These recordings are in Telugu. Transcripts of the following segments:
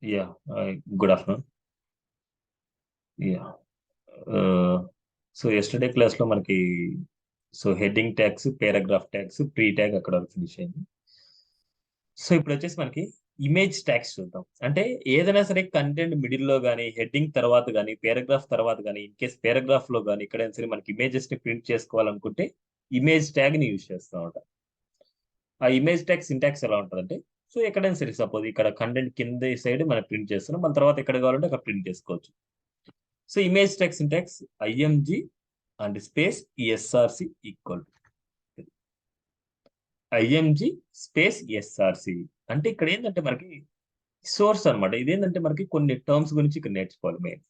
Yeah, good afternoon. Yeah. So yesterday క్లాస్లో మనకి heading tags, paragraph tags, pre tag అక్కడ వరకు ఫినిష్ అయింది. సో ఇప్పుడు వచ్చేసి మనకి ఇమేజ్ ట్యాగ్స్ చూద్దాం. అంటే ఏదైనా సరే కంటెంట్ మిడిల్లో కానీ, హెడ్డింగ్ తర్వాత కానీ, పారాగ్రాఫ్ తర్వాత కానీ, ఇన్ కేస్ పారాగ్రాఫ్లో కానీ ఎక్కడైనా సరే మనకి ఇమేజెస్ని ప్రింట్ చేసుకోవాలనుకుంటే ఇమేజ్ ట్యాగ్ని యూజ్ చేస్తాం అనమాట. ఆ ఇమేజ్ ట్యాగ్ సింటాక్స్ ఎలా ఉంటుందంటే, సో ఎక్కడైనా సరే సపోజ్ ఇక్కడ కంటెంట్ కింద సైడ్ మనం ప్రింట్ చేస్తున్నాం, మన తర్వాత ఎక్కడ కావాలంటే అక్కడ ప్రింట్ చేసుకోవచ్చు. So image tag syntax IMG and space SRC equal IMG space SRC. అంటే ఇక్కడ ఏంటంటే మనకి సోర్స్ అనమాట. ఇదేంటంటే మనకి కొన్ని టర్మ్స్ గురించి ఇక్కడ నేర్చుకోవాలి మెయిన్.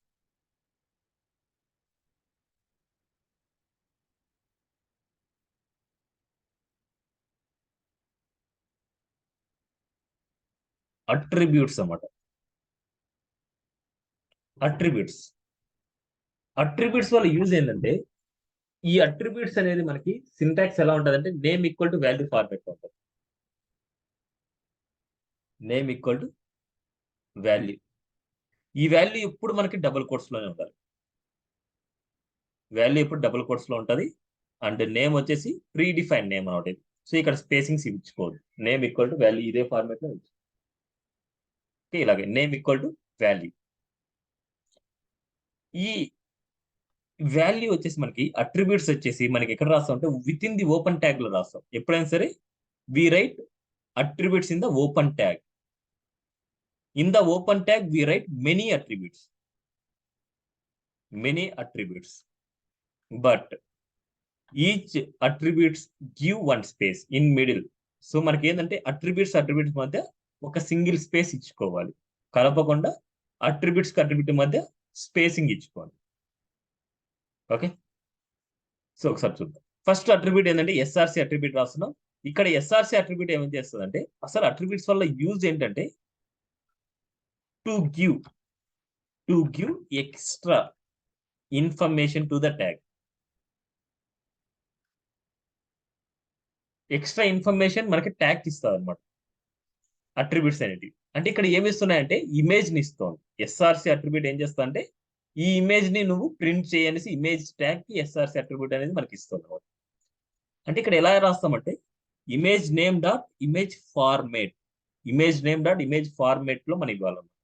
అట్రిబ్యూట్స్ అన్నమాట. అట్రిబ్యూట్స్ అట్రిబ్యూట్స్ వల్ల యూజ్ ఏంటంటే, ఈ అట్రిబ్యూట్స్ అనేది మనకి సింటాక్స్ ఎలా ఉంటుంది అంటే, name equal to value format ఉంటుంది. Name equal to value. ఈ వాల్యూ ఎప్పుడు మనకి డబుల్ కోట్స్ లోనే ఉండాలి. వాల్యూ ఎప్పుడు డబుల్ కోట్స్ లో ఉంటుంది. అండ్ నేమ్ వచ్చేసి ప్రీ డిఫైన్ నేమ్ అనమాట ఇది. సో ఇక్కడ స్పేసింగ్స్ ఇచ్చుకోవద్దు. నేమ్ ఈక్వల్ టు వాల్యూ ఇదే ఫార్మాట్ లో ఇలాగే నేమ్ ఈక్వల్ టు వాల్యూ. ఈ వాల్యూ వచ్చేసి మనకి అట్రిబ్యూట్స్ వచ్చేసి మనకి ఎక్కడ రాస్తాం అంటే within the open tag లో రాస్తాం. ఎప్పుడైనా సరే we write attributes in the open tag. In the open tag we write many attributes. Many attributes. But each attributes give one space in middle. So మనకి ఏంటంటే అట్రిబ్యూట్స్ మధ్య ఒక సింగిల్ స్పేస్ ఇచ్చుకోవాలి. కలపకుండా అట్రిబ్యూట్ మధ్య స్పేసింగ్ ఇచ్చుకోవాలి. ఓకే. సో ఒకసారి చూద్దాం. ఫస్ట్ అట్రిబ్యూట్ ఏంటంటే ఎస్ఆర్సి అట్రిబ్యూట్ రాస్తున్నాం. ఇక్కడ ఎస్ఆర్సి అట్రిబ్యూట్ ఏమేం చేస్తుందంటే, అసలు అట్రిబ్యూట్స్ వల్ల యూజ్ ఏంటంటే to give to give extra information to the tag. Extra information మనకి ట్యాగ్ ఇస్తుంది అనమాట అట్రిబ్యూట్స్ అనేటివి. అంటే ఇక్కడ ఏమి ఇస్తున్నాయంటే ఇమేజ్ ని ఇస్తుంది. ఎస్ఆర్సి అట్రిబ్యూట్ ఏం చేస్తా అంటే, ఈ ఇమేజ్ ని నువ్వు ప్రింట్ చేయనేసి ఇమేజ్ ట్యాగ్ కి ఎస్ఆర్సి అట్రిబ్యూట్ అనేది మనకి ఇస్తుంది అనమాట. అంటే ఇక్కడ ఎలా రాస్తామంటే image name dot image format. Image name dot image format లో మనం ఇవ్వాలన్నమాట.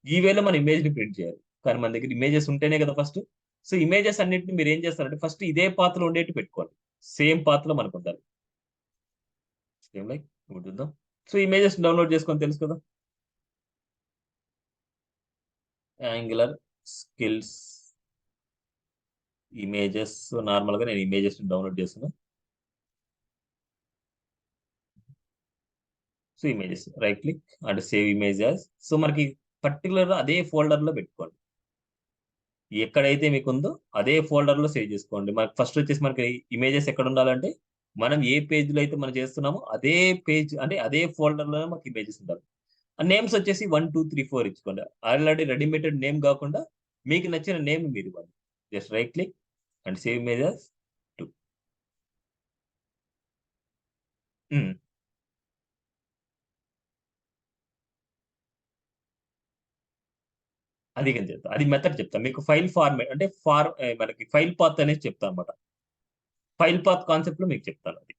ఈ వేలో మన ఇమేజ్ ని ప్రింట్ చేయాలి. కానీ మన దగ్గర ఇమేజెస్ ఉంటేనే కదా ఫస్ట్. సో ఇమేజెస్ అన్నిటిని మీరు ఏం చేస్తారంటే ఫస్ట్ ఇదే పాత్ లో ఉండేట్టు పెట్టుకోండి. సేమ్ పాత్ లో మనకు ఉండాలి. సేమ్ లైక్ ఇప్పుడు చూద్దాం. సో ఇమేజెస్ డౌన్లోడ్ చేసుకొని తెలుసు కదా. Angular skills images. నార్మల్ గా నేను ఇమేజెస్ డౌన్లోడ్ చేస్తున్నాను. So images right click and save image as. So మనకి పర్టికులర్ అదే ఫోల్డర్ లో పెట్టుకోండి. ఎక్కడైతే మీకు ఉందో అదే ఫోల్డర్ లో సేవ్ చేసుకోండి. మనకి ఫస్ట్ వచ్చేసి మనకి ఇమేజెస్ ఎక్కడ ఉండాలంటే, మనం ఏ పేజ్ లో అయితే మనం చేస్తున్నామో అదే పేజ్ అంటే అదే ఫోల్డర్ లో మనకి ఇమేజెస్ ఉండాలి. ఆ నేమ్స్ వచ్చేసి 1 2 3 4 ఇచ్చుకోండి. ఆల్రెడీ రెడీమేడెడ్ నేమ్ కాకుండా మీకు నచ్చిన నేమ్ మీరు ఇవ్వండి. Just right click and save images to. అది కానీ చెప్తా, అది మెథడ్ చెప్తా మీకు. ఫైల్ ఫార్మేట్ అంటే మనకి ఫైల్ పాత్ అనేది చెప్తాను అనమాట. ఫైల్ పాత్ కాన్సెప్ట్ లో మీకు చెప్తాను అది.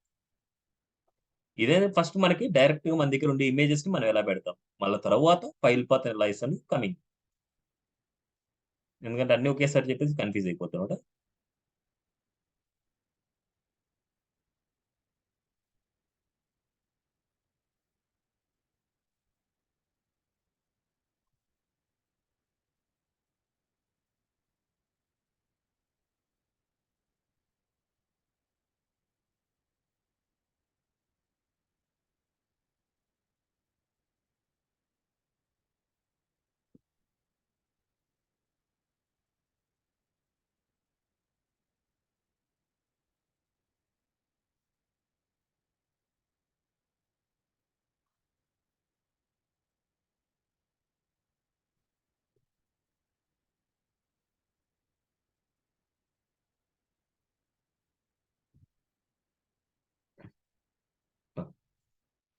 ఇదే ఫస్ట్ మనకి డైరెక్ట్ గా మన దగ్గర ఉండే ఇమేజెస్ ని మనం ఎలా పెడతాం, మళ్ళీ తర్వాత ఫైల్ పాత్ ఎలా ఇస్తాను కమింగ్. ఎందుకంటే అన్ని ఒకేసారి చెప్పేసి కన్ఫ్యూజ్ అయిపోతాం.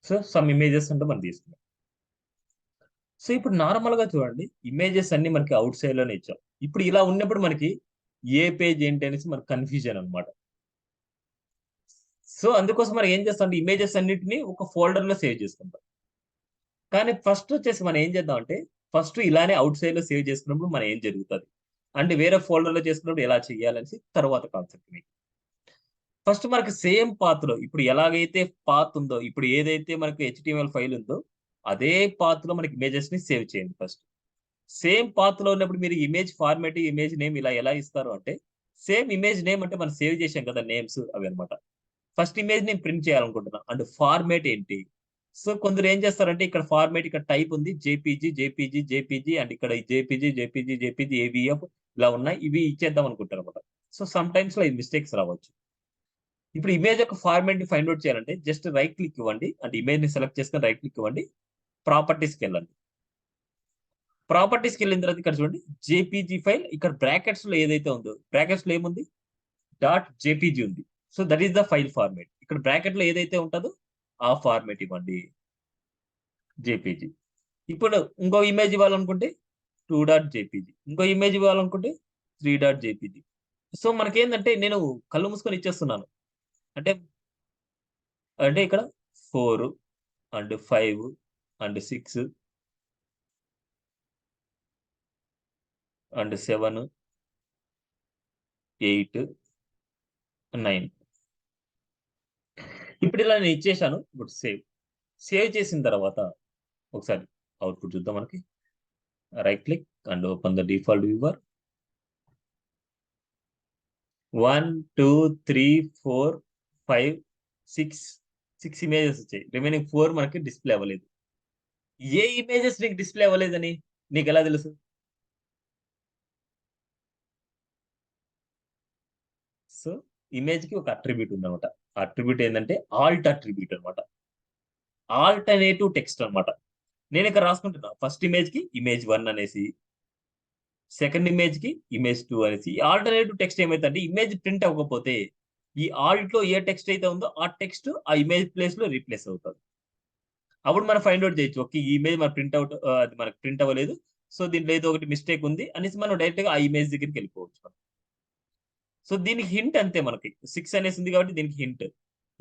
సో సమ్ ఇమేజెస్ అంటే మనం తీసుకున్నాం. సో ఇప్పుడు నార్మల్ గా చూడండి, ఇమేజెస్ అన్ని మనకి అవుట్ సైడ్ లోనే ఇచ్చాం. ఇప్పుడు ఇలా ఉన్నప్పుడు మనకి ఏ పేజ్ ఏంటి అనేసి మనకు కన్ఫ్యూజన్ అనమాట. సో అందుకోసం మనం ఏం చేస్తాం అంటే ఇమేజెస్ అన్నిటిని ఒక ఫోల్డర్ లో సేవ్ చేసుకుంటాం. కానీ ఫస్ట్ వచ్చేసి మనం ఏం చేద్దాం అంటే, ఫస్ట్ ఇలానే అవుట్ సైడ్ లో సేవ్ చేసుకున్నప్పుడు మనం ఏం జరుగుతుంది అంటే వేరే ఫోల్డర్ లో చేసుకున్నప్పుడు ఎలా చేయాలనేసి తర్వాత కాన్సెప్ట్ మీకు. ఫస్ట్ మనకి సేమ్ పాత్ లో ఇప్పుడు ఎలాగైతే పాత్ ఉందో, ఇప్పుడు ఏదైతే మనకి HTML ఫైల్ ఉందో అదే పాత్ లో మనకి ఇమేజెస్ ని సేవ్ చేయండి ఫస్ట్. సేమ్ పాత్ లో ఉన్నప్పుడు మీరు ఇమేజ్ ఫార్మాట్, ఇమేజ్ నేమ్ ఇలా ఎలా ఇస్తారు అంటే, సేమ్ ఇమేజ్ నేమ్ అంటే మనం సేవ్ చేసాం కదా నేమ్స్ అవి అనమాట. ఫస్ట్ ఇమేజ్ నేను ప్రింట్ చేయాలనుకుంటున్నా అండ్ ఫార్మాట్ ఏంటి. సో కొందరు ఏం చేస్తారంటే ఇక్కడ ఫార్మాట్, ఇక్కడ టైప్ ఉంది జేపీజీ అండ్ ఇక్కడ జేపీజీ ఏవిఎఫ్ ఇలా ఉన్నాయి, ఇవి ఇచ్చేద్దాం అనుకుంటారు అనమాట. సో సమ్ టైమ్స్ లో ఈ మిస్టేక్స్ రావచ్చు. ఇప్పుడు ఇమేజ్ యొక్క ఫార్మాట్ ని ఫైండ్ అవుట్ చేయాలంటే జస్ట్ రైట్ క్లిక్ ఇవ్వండి అంటే ఇమేజ్ ని సెలెక్ట్ చేసుకొని రైట్ క్లిక్ ఇవ్వండి, ప్రాపర్టీస్కి వెళ్ళండి. ప్రాపర్టీస్కి వెళ్ళిన తర్వాత ఇక్కడ చూడండి జేపీజీ ఫైల్, ఇక్కడ బ్రాకెట్స్ లో ఏదైతే ఉందో బ్రాకెట్స్ లో ఏముంది డాట్ జేపీజీ ఉంది. So that is the file format. ఇక్కడ బ్రాకెట్ లో ఏదైతే ఉంటుందో ఆ ఫార్మాట్ ఇవ్వండి జేపీజీ. ఇప్పుడు ఇంకో ఇమేజ్ ఇవ్వాలనుకుంటే 2.jpg, ఇంకో ఇమేజ్ ఇవ్వాలనుకుంటే 3.jpg. సో మనకేంటంటే నేను కళ్ళు మూసుకొని ఇచ్చేస్తున్నాను అంటే, అంటే ఇక్కడ 4 అండ్ 5 అండ్ 6 అండ్ 7 8 9. ఇప్పుడు ఇలా నేను ఇచ్చేసాను. ఇప్పుడు సేవ్. సేవ్ చేసిన తర్వాత ఒకసారి అవుట్పుట్ చూద్దాం మనకి. Right click and open the default viewer. 1 2 3 4 5 6 images వచ్చాయి. రిమైనింగ్ 4 మనకి డిస్ప్లే అవ్వలేదు. ఏ ఇమేజెస్ నీకు డిస్ప్లే అవ్వలేదని నీకు ఎలా తెలుసు? సో ఇమేజ్ కి ఒక అట్రిబ్యూట్ ఉందన్నమాట. అట్రిబ్యూట్ ఏంటంటే ఆల్ట్ అట్రిబ్యూట్ అనమాట. ఆల్టర్నేటివ్ టెక్స్ట్ అనమాట. నేను ఇక్కడ రాసుకుంటున్నా ఫస్ట్ ఇమేజ్ కి ఇమేజ్ 1 అనేసి, సెకండ్ ఇమేజ్ కి ఇమేజ్ 2 అనేసి. ఆల్టర్నేటివ్ టెక్స్ట్ ఏమైతే ఇమేజ్ ప్రింట్ అవ్వకపోతే ఈ ఆల్ట్ లో ఏ టెక్స్ట్ అయితే ఉందో ఆ టెక్స్ట్ ఆ ఇమేజ్ ప్లేస్ లో రీప్లేస్ అవుతుంది. అప్పుడు మనం ఫైండ్ అవుట్ చేయొచ్చు, ఓకే ఈ ఇమేజ్ మన ప్రింట్ అవుట్ అది మనకు ప్రింట్ అవ్వలేదు, సో దీంట్లో ఏదో ఒకటి మిస్టేక్ ఉంది అనేసి మనం డైరెక్ట్ గా ఆ ఇమేజ్ దగ్గరికి వెళ్ళిపోవచ్చు మనం. సో దీనికి హింట్ అంతే, మనకి 6 అనేసి ఉంది కాబట్టి దీనికి హింట్.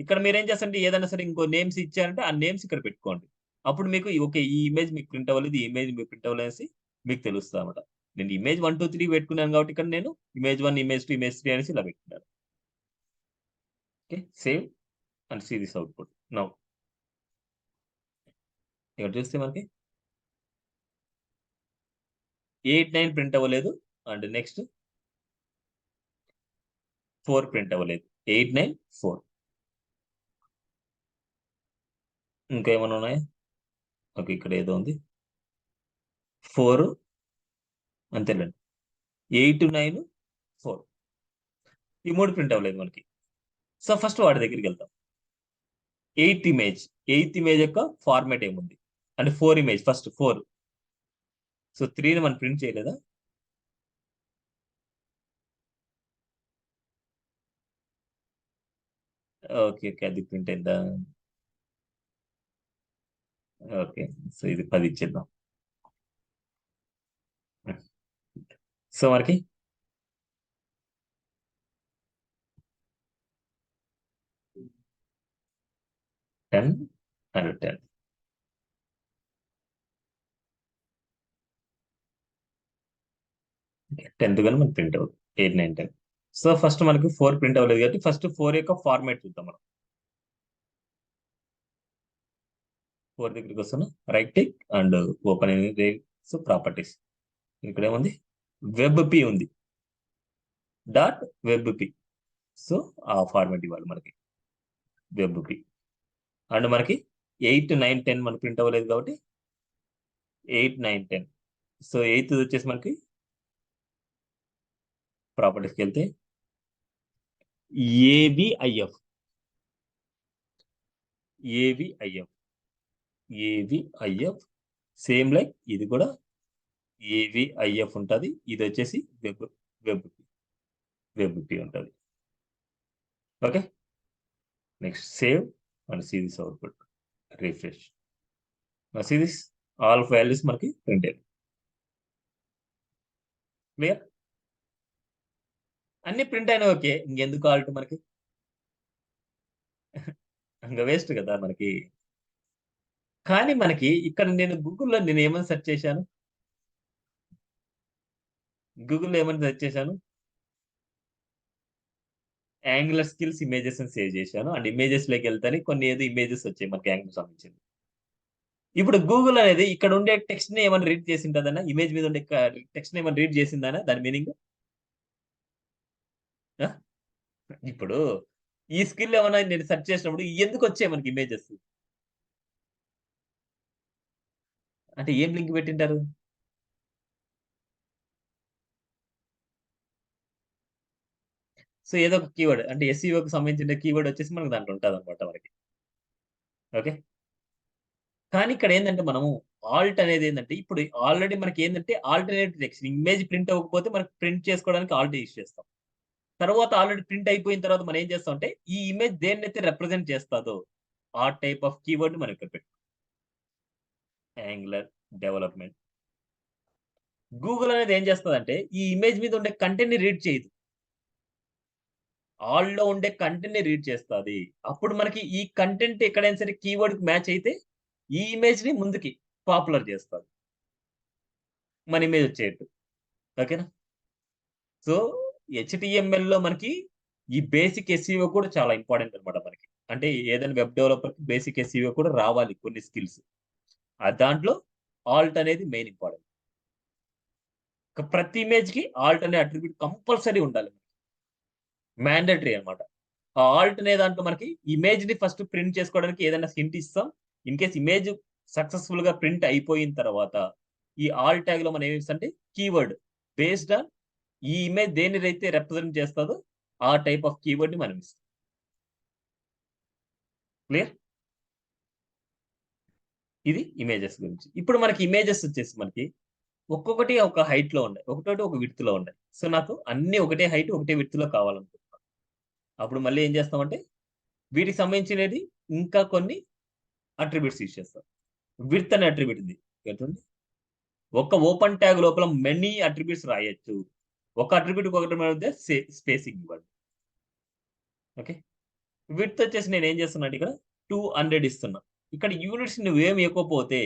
ఇక్కడ మీరు ఏం చేస్తారంటే ఏదైనా సరే ఇంకో నేమ్స్ ఇచ్చారంటే ఆ నేమ్స్ ఇక్కడ పెట్టుకోండి. అప్పుడు మీకు ఓకే ఈ ఇమేజ్ మీకు ప్రింట్ అవ్వలేదు, ఈ ఇమేజ్ మీకు ప్రింట్ అవ్వలేదు అనేసి మీకు తెలుస్తుంది అనమాట. నేను ఇమేజ్ 1 2 3 పెట్టుకున్నాను కాబట్టి ఇక్కడ నేను ఇమేజ్ 1 ఇమేజ్ 2 ఇమేజ్ 3 అనేసి ఇలా పెట్టుకున్నాను. Okay save and see this output now. ఇక్కడ చూస్తే మనకి 8 9 ప్రింట్ అవ్వలేదు అండ్ నెక్స్ట్ 4 ప్రింట్ అవ్వలేదు. 8 9 4. ఇంకా ఏమైనా ఉన్నాయా? ఓకే ఇక్కడ ఏదో ఉంది 4 అంతేలేండి. 8 9 4 ఈ 3 ప్రింట్ అవ్వలేదు మనకి. సో ఫస్ట్ వాడి దగ్గరికి వెళ్తాం. ఎయిత్ ఇమేజ్ యొక్క ఫార్మాట్ ఏముంది అంటే 4 ఇమేజ్ ఫస్ట్ 4. సో 3ని మనం ప్రింట్ చేయలేదా? ఓకే ఓకే అది ప్రింట్ అయిందా? ఓకే సో ఇది 10 ఇచ్చేద్దాం. సో మనకి 10 అండ్ 10. 10th కానీ మనకి ప్రింట్ అవ్వదు. 8 9 10. సో ఫస్ట్ మనకి 4 ప్రింట్ అవ్వలేదు కాబట్టి ఫస్ట్ 4 యొక్క ఫార్మాట్ చూద్దాం మనం. 4 దగ్గరికి వస్తున్నా, right click and open so properties. ఇక్కడ ఏముంది వెబ్ పి ఉంది, డాట్ వెబ్ పి. సో ఆ ఫార్మాట్ ఇవ్వాలి మనకి వెబ్ పి. అండ్ మనకి 8 9 10 మనకి ప్రింట్ అవ్వలేదు కాబట్టి 8 9 10. సో 8th వచ్చేసి మనకి ప్రాపర్టీస్కి వెళ్తే ఏవిఐఎఫ్ ఏవిఐఎఫ్ ఏవిఐఎఫ్ సేమ్ లైక్ ఇది కూడా ఏవిఐఎఫ్ ఉంటుంది. ఇది వచ్చేసి వెబ్ వెబ్ వెబ్ పి ఉంటుంది. Okay next save and see this output, refresh. See this all values మనకి ప్రింట్ అయ్యాయి. క్లియర్? అన్ని ప్రింట్ అయినా ఓకే. ఇంకెందుకు ఆల్ట్ మనకి? ఇంక వేస్ట్ కదా మనకి. కానీ మనకి ఇక్కడ నేను గూగుల్‌లో నేనేమని సెర్చ్ చేశాను? గూగుల్‌లో ఏమని సెర్చ్ చేశాను? యాంగులర్ స్కిల్స్ ఇమేజెస్ అని సేవ్ చేశాను. అండ్ ఇమేజెస్‌లోకెళ్తేనే కొన్ని ఏదో ఇమేజెస్ వచ్చాయి మనకి యాంగులర్ సంబంధించింది. ఇప్పుడు గూగుల్ అనేది ఇక్కడ ఉండే టెక్స్ట్‌ని ఏమన్నా రీడ్ చేసుంటదన్నా? ఇమేజ్ మీద ఉండే టెక్స్ట్‌ని ఏమన్నా రీడ్ చేసిందానా దాని మీనింగ్? ఆ! ఇప్పుడు ఈ స్కిల్ ఏమన్నా నేను సెర్చ్ చేసినప్పుడు ఎందుకొచ్చాయి మనకి ఇమేజెస్? అంటే ఏం లింక్ పెట్టింటారు? సో, ఏదో ఒక కీవర్డ్ అంటే ఎస్‌ఈఓకి సంబంధించిన కీవర్డ్ వచ్చేసి మనకు దాంట్లో ఉంటదన్నమాట మనకి. ఓకే. కానీ ఇక్కడేందంటే మనము ఆల్ట్ అనేదేందంటే ఇప్పుడు ఆల్రెడీ మనకేందంటే ఆల్టర్‌నేట్ టెక్స్ట్ ఇమేజ్ ప్రింట్ అవ్వకపోతే మనకు ప్రింట్ చేసుకోవడానికి ఆల్ట్ యూజ్ చేస్తాం. తర్వాత ఆల్రెడీ ప్రింట్ అయిపోయిన తర్వాత మనం ఏం చేస్తామంటే ఈ ఇమేజ్ దేన్నైతే రిప్రజెంట్ చేస్తాదో ఆ టైప్ ఆఫ్ కీవర్డ్‌ని మనం ఇక్కడ పెట్టుకుంటాం. Angular development. గూగుల్ అనేది ఏం చేస్తదంటే ఈ ఇమేజ్ మీద ఉండే కంటెంట్‌ని రీడ్ చేయదు. ఆల్‌లో ఉండే కంటెంట్‌ని రీడ్ చేస్తాది. అప్పుడు మనకి ఈ కంటెంట్ ఎక్కడైనా సరే కీవర్డ్‌కి మ్యాచ్ అయితే ఈ ఇమేజ్‌ని ముందుకి పాపులర్ చేస్తాది. మన ఇమేజ్ వచ్చేట్టు. ఓకేనా? సో, హెచ్‌టీఎంఎల్‌లో మనకి ఈ బేసిక్ ఎస్‌ఈఓ కూడా చాలా ఇంపార్టెంట్ అన్నమాట మనకి. అంటే ఏదైనా వెబ్ డెవలపర్‌కి బేసిక్ ఎస్‌ఈఓ కూడా రావాలి కొన్ని స్కిల్స్. దాంట్లో ఆల్ట్ అనేది మెయిన్ ఇంపార్టెంట్. ప్రతి ఇమేజ్‌కి ఆల్ట్ అనే అట్రిబ్యూట్ కంపల్సరీ ఉండాలి. మాండేటరీ అన్నమాట. ఆ ఆల్ట్ అనే దాంట్లో మనకి ఇమేజ్‌ని ఫస్ట్ ప్రింట్ చేసుకోవడానికి ఏదైనా హింట్ ఇస్తాం. ఇన్ కేస్ ఇమేజ్ సక్సెస్‌ఫుల్‌గా ప్రింట్ అయిపోయిన తర్వాత, ఈ ఆల్ ట్యాగ్‌లో మనం ఏమి ఇస్తాం అంటే కీవర్డ్ బేస్డ్ ఆన్ ఈ ఇమేజ్ దేనినైతే రిప్రజెంట్ చేస్తదో ఆ టైప్ ఆఫ్ కీవర్డ్‌ని మనం ఇస్తాం. క్లియర్? ఇది ఇమేజెస్ గురించి. ఇప్పుడు మనకి ఇమేజెస్ వచ్చేసి మనకి ఒక్కొక్కటి ఒక హైట్‌లో ఉన్నాయి. ఒకటోటి ఒక విడ్త్‌లో ఉన్నాయి. సో, నాకు అన్నీ ఒకటే హైట్, ఒకటే విడ్త్‌లో కావాలనుకుంటున్నాను. అప్పుడు మళ్ళీ ఏం చేస్తామంటే వీటికి సంబంధించినది ఇంకా కొన్ని అట్రిబ్యూట్స్ యూజ్ చేస్తాం. విడ్త్ అనే అట్రిబ్యూట్ ఉంది. ఎటువంటి ఒక ఓపెన్ ట్యాగ్ లోపల మెనీ అట్రిబ్యూట్స్ రాయొచ్చు. ఒక అట్రిబ్యూట్‌కి ఒకటి మధ్య స్పేసింగ్ ఇవ్వండి. ఓకే. విడ్త్ వచ్చేసి నేనేం చేస్తున్నానంటే ఇక్కడ 200 ఇస్తున్నా. ఇక్కడ యూనిట్స్ నువ్వేమి ఇవ్వకపోతే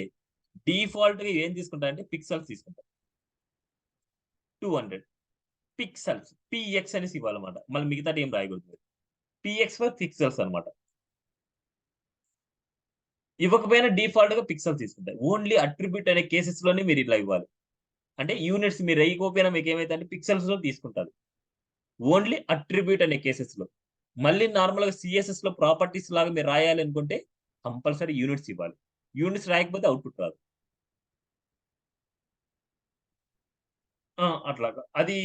డిఫాల్ట్‌గా ఏం తీసుకుంటా అంటే పిక్సెల్స్ తీసుకుంటా. 200 పిక్సెల్స్. పీఎక్స్ అనేసి ఇవ్వాలన్నమాట. మళ్ళీ మిగతాది ఏం రాయకూడదు. పీఎక్స్ ఫర్ పిక్సెల్స్ అన్నమాట. ఇవ్వకపోయినా డిఫాల్ట్‌గా పిక్సెల్స్ తీసుకుంటాయి. ఓన్లీ అట్రిబ్యూట్ అనే కేసెస్‌లోనే మీరు ఇలా ఇవ్వాలి. అంటే యూనిట్స్ మీరు ఎయకపోయినా మీకేమైతదంటే పిక్సెల్స్‌లో తీసుకుంటాది. ఓన్లీ అట్రిబ్యూట్ అనే కేసెస్‌లో. మళ్ళీ నార్మల్‌గా సీఎస్ఎస్‌లో ప్రాపర్టీస్ లాగా మీరు రాయాలి అనుకుంటే కంపల్సరీ యూనిట్స్ ఇవ్వాలి. యూనిట్స్ రాయకపోతే అవుట్‌పుట్ రాదు. ఆ! అట్లాగా. అది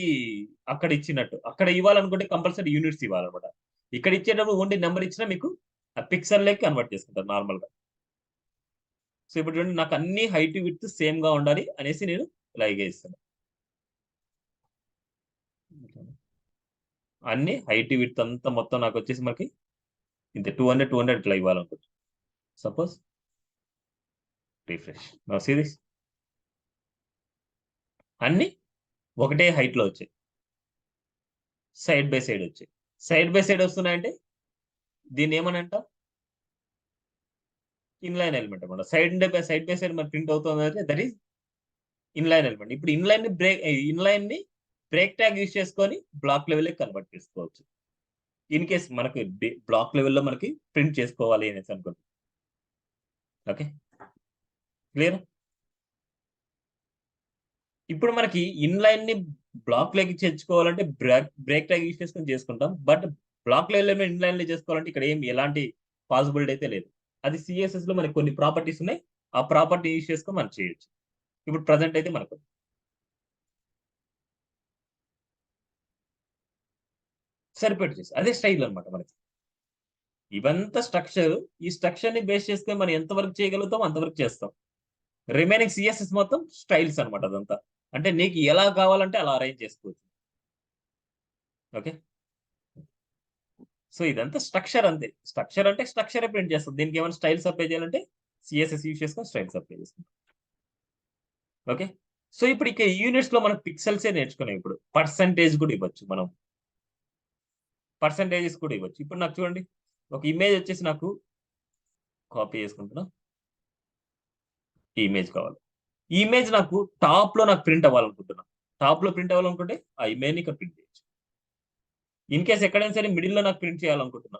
అక్కడ ఇచ్చినట్టు. అక్కడ ఇవ్వాలనుకుంటే కంపల్సరీ యూనిట్స్ ఇవ్వాలన్నమాట. ఇక్కడ ఇచ్చేటప్పుడు ఓన్లీ నంబర్ ఇచ్చినా మీకు ఆ పిక్సెల్‌లోకి కన్వర్ట్ చేసుకుంటారు నార్మల్‌గా. సో, ఇప్పుడు చూడండి నాకు అన్ని హైట్, విడ్త్ సేమ్‌గా ఉండాలి అనేసి నేను ఇలాగే ఇస్తున్నా. అన్ని హైట్, విడ్త్ అంతా మొత్తం నాకొచ్చేసి మనకి ఇంతే 200, 200 ఇట్లా ఇవ్వాలనుకుంటున్నా. Suppose refresh. Now see this అన్ని ఒకటే హైట్‌లో వచ్చాయి. సైడ్ బై సైడ్ వచ్చాయి. సైడ్ బై సైడ్ వస్తున్నాయంటే దీన్నేమనంటాం? ఇన్‌లైన్ ఎలిమెంట్ అన్నమాట. సైడ్ బై సైడ్ మనకు ప్రింట్ అవుతుందంటే దట్ ఈస్ ఇన్‌లైన్ ఎలిమెంట్. ఇప్పుడు ఇన్‌లైన్‌ని బ్రేక్ ట్యాగ్ యూజ్ చేసుకొని బ్లాక్ లెవెల్‌లోకి కన్వర్ట్ చేసుకోవచ్చు. ఇన్ కేస్ మనకు బ్లాక్ లెవెల్‌లో మనకి ప్రింట్ చేసుకోవాలి అనేసి అనుకోండి. ఓకే. క్లియర్? ఇప్పుడు మనకి ఇన్‌లైన్‌ని బ్లాక్‌లోకి చేర్చుకోవాలంటే బ్రేక్ ట్యాగ్ యూజ్ చేసుకొని చేసుకుంటాం. బట్ బ్లాక్ లెవెల్‌లో ఇన్‌లైన్‌లో చేసుకోవాలంటే ఇక్కడ ఏమి ఎలాంటి పాసిబిలిటీ అయితే లేదు. అది సీఎస్ఎస్‌లో మనకు కొన్ని ప్రాపర్టీస్ ఉన్నాయి. ఆ ప్రాపర్టీ యూజ్ చేసుకొని మనం చేయొచ్చు. ఇప్పుడు ప్రెజెంట్ అయితే మనకు సరిపెట్టు చేసి అదే స్టైల్ అన్నమాట మనకి. ఇవంతా స్ట్రక్చర్. ఈ స్ట్రక్చర్‌ని బేస్ చేసుకొని మనం ఎంత వరకు చేయగలుగుతామో అంతవరకు చేస్తాం. రిమైనింగ్ సీఎస్ఎస్ మొత్తం స్టైల్స్ అన్నమాట అదంతా. అంటే నీకు ఎలా కావాలంటే అలా అరేంజ్ చేసుకోవచ్చు. ఓకే. సో, ఇదంతా స్ట్రక్చర్ అంతే. స్ట్రక్చర్ అంటే స్ట్రక్చరే ప్రింట్ చేస్తది. దీనికేమైనా స్టైల్స్ అప్లై చేయాలంటే సీఎస్ఎస్ యూజ్ చేసుకొని స్టైల్స్ అప్లై చేసుకుంటాం. ఓకే. సో ఇప్పుడు ఇక యూనిట్స్ లో మనం పిక్సెల్సే నేర్చుకున్నాం. ఇప్పుడు పర్సెంటేజ్ కూడా ఇవ్వచ్చు మనం. పర్సెంటేజెస్ కూడా ఇవ్వచ్చు. ఇప్పుడు నాకు చూడండి, ఒక ఇమేజ్ వచ్చేసి నాకు కాపీ చేసుకుంటున్నా. ఈ ఇమేజ్ కావాలి. ఈ ఇమేజ్ నాకు టాప్ లో నాకు ప్రింట్ అవ్వాలనుకుంటున్నా. టాప్ లో ప్రింట్ అవ్వాలనుకుంటే ఆ ఇమేజ్ ని ఇక్కడ ప్రింట్ చేయొచ్చు. ఇన్ కేస్ ఎక్కడైనా సరే మిడిల్ లో నాకు ప్రింట్ చేయాలనుకుంటున్నా.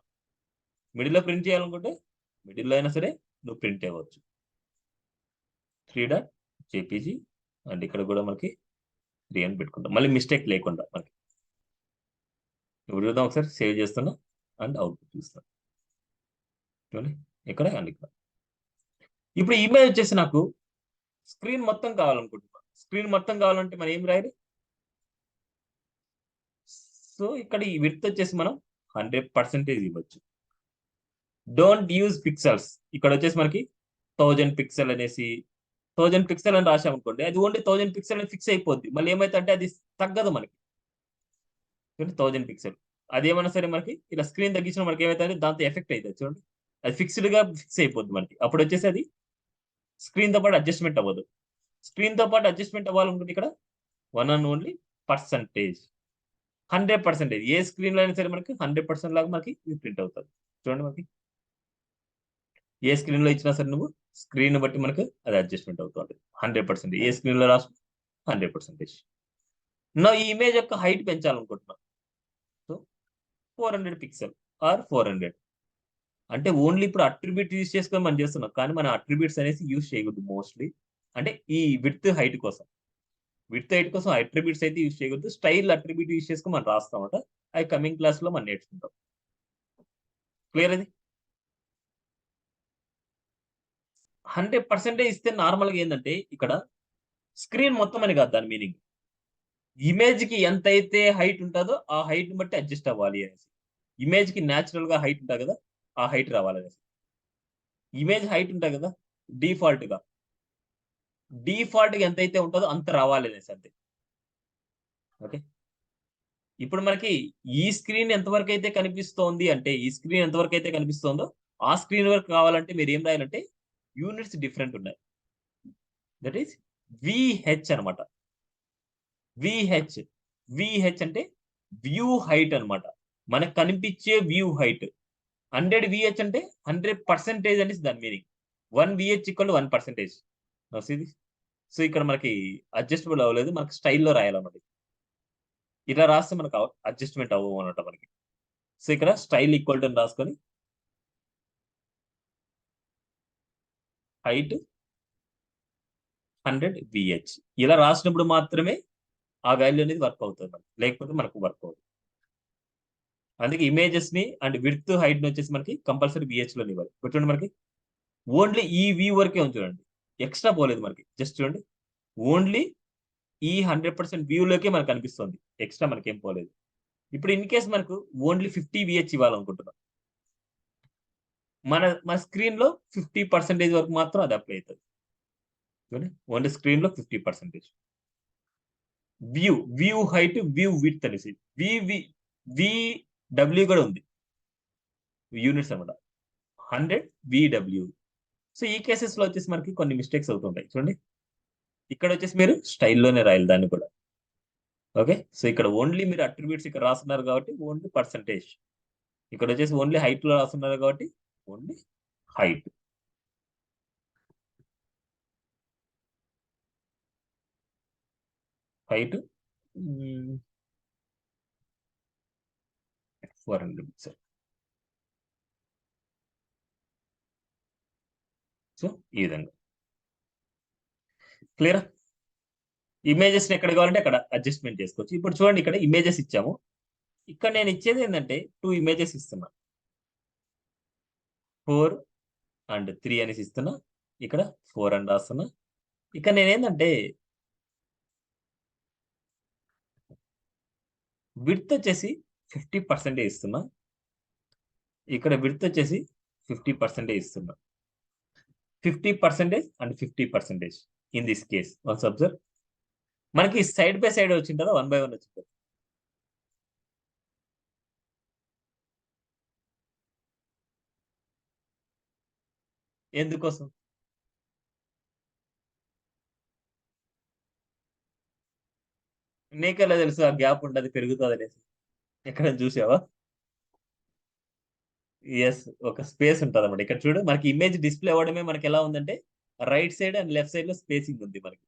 మిడిల్ లో ప్రింట్ చేయాలనుకుంటే మిడిల్ లో అయినా సరే నువ్వు ప్రింట్ అవ్వచ్చు. 3 డాట్ జేపీజీ అండ్ ఇక్కడ కూడా మనకి 3 అని పెట్టుకుంటాం. మళ్ళీ మిస్టేక్ లేకుండా మనకి. ఇప్పుడు చూద్దాం ఒకసారి, సేవ్ చేస్తున్నా అండ్ అవుట్పుట్ చూస్తాను. చూడండి, ఇక్కడ అండ్ ఇక్కడ. ఇప్పుడు ఇమేజ్ వచ్చేసి నాకు స్క్రీన్ మొత్తం కావాలనుకుంటున్నా. స్క్రీన్ మొత్తం కావాలంటే మనం ఏం రాయాలి? సో ఇక్కడ ఈ విడ్త్ వచ్చేసి మనం 100% ఇవ్వచ్చు. Don't use pixels. ఇక్కడ వచ్చేసి మనకి 1000 పిక్సెల్ అనేసి 1000 పిక్సెల్ అని రాసామనుకోండి, అది ఓన్లీ 1000 పిక్సెల్ అని ఫిక్స్ అయిపోద్ది. మళ్ళీ ఏమైతే అది తగ్గదు మనకి. 1000 పిక్సెల్ అది ఏమైనా సరే మనకి ఇలా స్క్రీన్ తగ్గించిన మనకి ఏమైతే దాంతో ఎఫెక్ట్ అవుతుంది. చూడండి, అది ఫిక్స్డ్ గా ఫిక్స్ అయిపోద్ది మనకి. అప్పుడు వచ్చేసి అది స్క్రీన్ తో పాటు అడ్జస్ట్మెంట్ అవ్వదు. స్క్రీన్ తో పాటు అడ్జస్ట్మెంట్ అవ్వాలనుకుంటే ఇక్కడ 1 and only percentage. 100%. A screen లో అయినా సరే మనకి 100% లాగా మనకి ప్రింట్ అవుతుంది. చూడండి, మనకి ఏ స్క్రీన్ లో ఇచ్చినా సరే నువ్వు స్క్రీన్ బట్టి మనకు అది అడ్జస్ట్మెంట్ అవుతుంది. 100%. ఏ స్క్రీన్ లో రాసు 100%. నా ఈ ఇమేజ్ యొక్క హైట్ పెంచాలనుకుంటున్నా. So 400 pixel or 400. అంటే ఓన్లీ ఇప్పుడు అట్రిబ్యూట్ యూజ్ చేసుకొని మనం చేస్తున్నాం. కానీ మన అట్రిబ్యూట్స్ అనేసి యూజ్ చేయకూడదు మోస్ట్లీ. అంటే ఈ విడ్త్ హైట్ కోసం. విడ్త్ హైట్ కోసం అట్రిబ్యూట్స్ అయితే యూజ్ చేయకూడదు. స్టైల్ అట్రిబ్యూట్ యూజ్ చేసుకొని మనం రాస్తామట. అవి కమింగ్ క్లాస్ లో మనం నేర్చుకుంటాం. క్లియర్ అది? 100% ఇస్తే నార్మల్గా ఏంటంటే ఇక్కడ స్క్రీన్ మొత్తం అని కాదు దాని మీనింగ్. ఇమేజ్ కి ఎంతైతే హైట్ ఉంటుందో ఆ హైట్ బట్టి అడ్జస్ట్ అవ్వాలి అనేసి. ఇమేజ్ కి న్యాచురల్ గా హైట్ ఉంటుంది కదా, ఆ హైట్ రావాలనేసి. ఇమేజ్ హైట్ ఉంటుంది కదా, డిఫాల్ట్ గా డిఫాల్ట్ గా ఎంతైతే ఉంటుందో అంత రావాలి అనేసి అంతే. ఓకే. ఇప్పుడు మనకి ఈ స్క్రీన్ ఎంతవరకు అయితే కనిపిస్తోంది అంటే, ఈ స్క్రీన్ ఎంతవరకు అయితే కనిపిస్తోందో ఆ స్క్రీన్ వరకు కావాలంటే మీరు ఏం రాయాలంటే యూనిట్స్ డిఫరెంట్ ఉన్నాయి. దట్ ఈస్ విహెచ్ అనమాట. విహెచ్. విహెచ్ అంటే వ్యూ హైట్ అన్నమాట. మనకు కనిపించే వ్యూ హైట్. 100 విహెచ్ అంటే 100% అనేసి దాని మీనింగ్. 1 VH equal 1%. ఇది. సో ఇక్కడ మనకి అడ్జస్టబుల్ అవ్వలేదు. మనకి స్టైల్‌లో రాయాలన్నమాట. ఇలా రాస్తే మనకు అడ్జస్ట్‌మెంట్ అవ్వవన్నమాట మనకి. సో ఇక్కడ స్టైల్ ఈక్వల్ టు అని రాసుకొని హైట్ 100 విహెచ్ ఇలా రాసినప్పుడు మాత్రమే ఆ వాల్యూ అనేది వర్క్ అవుతుంది మనకి. లేకపోతే మనకు వర్క్ అవ్వదు. అందుకే ఇమేజెస్ ని అండ్ విడ్త్ హైట్ ని వచ్చేసి మనకి కంపల్సరీ విహెచ్ లోనే ఇవ్వాలి. ఇప్పుడు చూడండి, మనకి ఓన్లీ ఈ వ్యూ వరకే ఉంది చూడండి. ఎక్స్ట్రా పోలేదు మనకి. జస్ట్ చూడండి, ఓన్లీ ఈ 100% వ్యూ లోకే మనకు కనిపిస్తుంది. ఎక్స్ట్రా మనకేం పోలేదు. ఇప్పుడు ఇన్ కేస్ మనకు ఓన్లీ 50 విహెచ్ ఇవ్వాలనుకుంటున్నాం. మన మన స్క్రీన్ లో 50% వరకు మాత్రం అది అప్లై అవుతుంది. చూడండి, ఓన్లీ స్క్రీన్ లో 50%. View view height view width అనేసి వి డబ్ల్యూ కూడా ఉంది. యూనిట్స్ అనమాట. 100 విడబ్ల్యూ. సో ఈ కేసెస్ లో వచ్చేసి మనకి కొన్ని మిస్టేక్స్ అవుతుంటాయి. చూడండి, ఇక్కడ వచ్చేసి మీరు స్టైల్లోనే రాయాలి దాన్ని కూడా. ఓకే. సో ఇక్కడ ఓన్లీ మీరు అట్రిబ్యూట్స్ ఇక్కడ రాస్తున్నారు కాబట్టి ఓన్లీ పర్సంటేజ్. ఇక్కడ వచ్చేసి ఓన్లీ హైట్ లో రాస్తున్నారు కాబట్టి only height. Height 400 pixel. So ఈ విధంగా క్లియర్. ఇమేజెస్ ఎక్కడ కావాలంటే అక్కడ అడ్జస్ట్మెంట్ చేసుకోవచ్చు. ఇప్పుడు చూడండి, ఇక్కడ ఇమేజెస్ ఇచ్చాము. ఇక్కడ నేను ఇచ్చేది ఏంటంటే 2 ఇమేజెస్ ఇస్తున్నా. 4 అండ్ 3 అనేసి ఇస్తున్నా. ఇక్కడ 4 అని రాస్తున్నా. ఇక్కడ నేనేంటంటే విడ్త్ వచ్చేసి 50% ఇస్తున్నా. ఇక్కడ విడ్త్ వచ్చేసి 50% ఇస్తున్నా. 50% and 50% in this case. Once observe, మనకి సైడ్ బై సైడ్ వచ్చింటుందా 1 బై 1 వచ్చింటుంది. ఎందుకోసం? నీకెలా తెలుసు ఆ గ్యాప్ ఉండదు పెరుగుతుంది అనేసి? ఎక్కడ చూసావా? ఎస్, ఒక స్పేస్ ఉంటుంది అన్నమాట. ఇక్కడ చూడు, మనకి ఇమేజ్ డిస్ప్లే అవ్వడమే మనకి ఎలా ఉందంటే right side and left side లో స్పేసింగ్ ఉంది మనకి.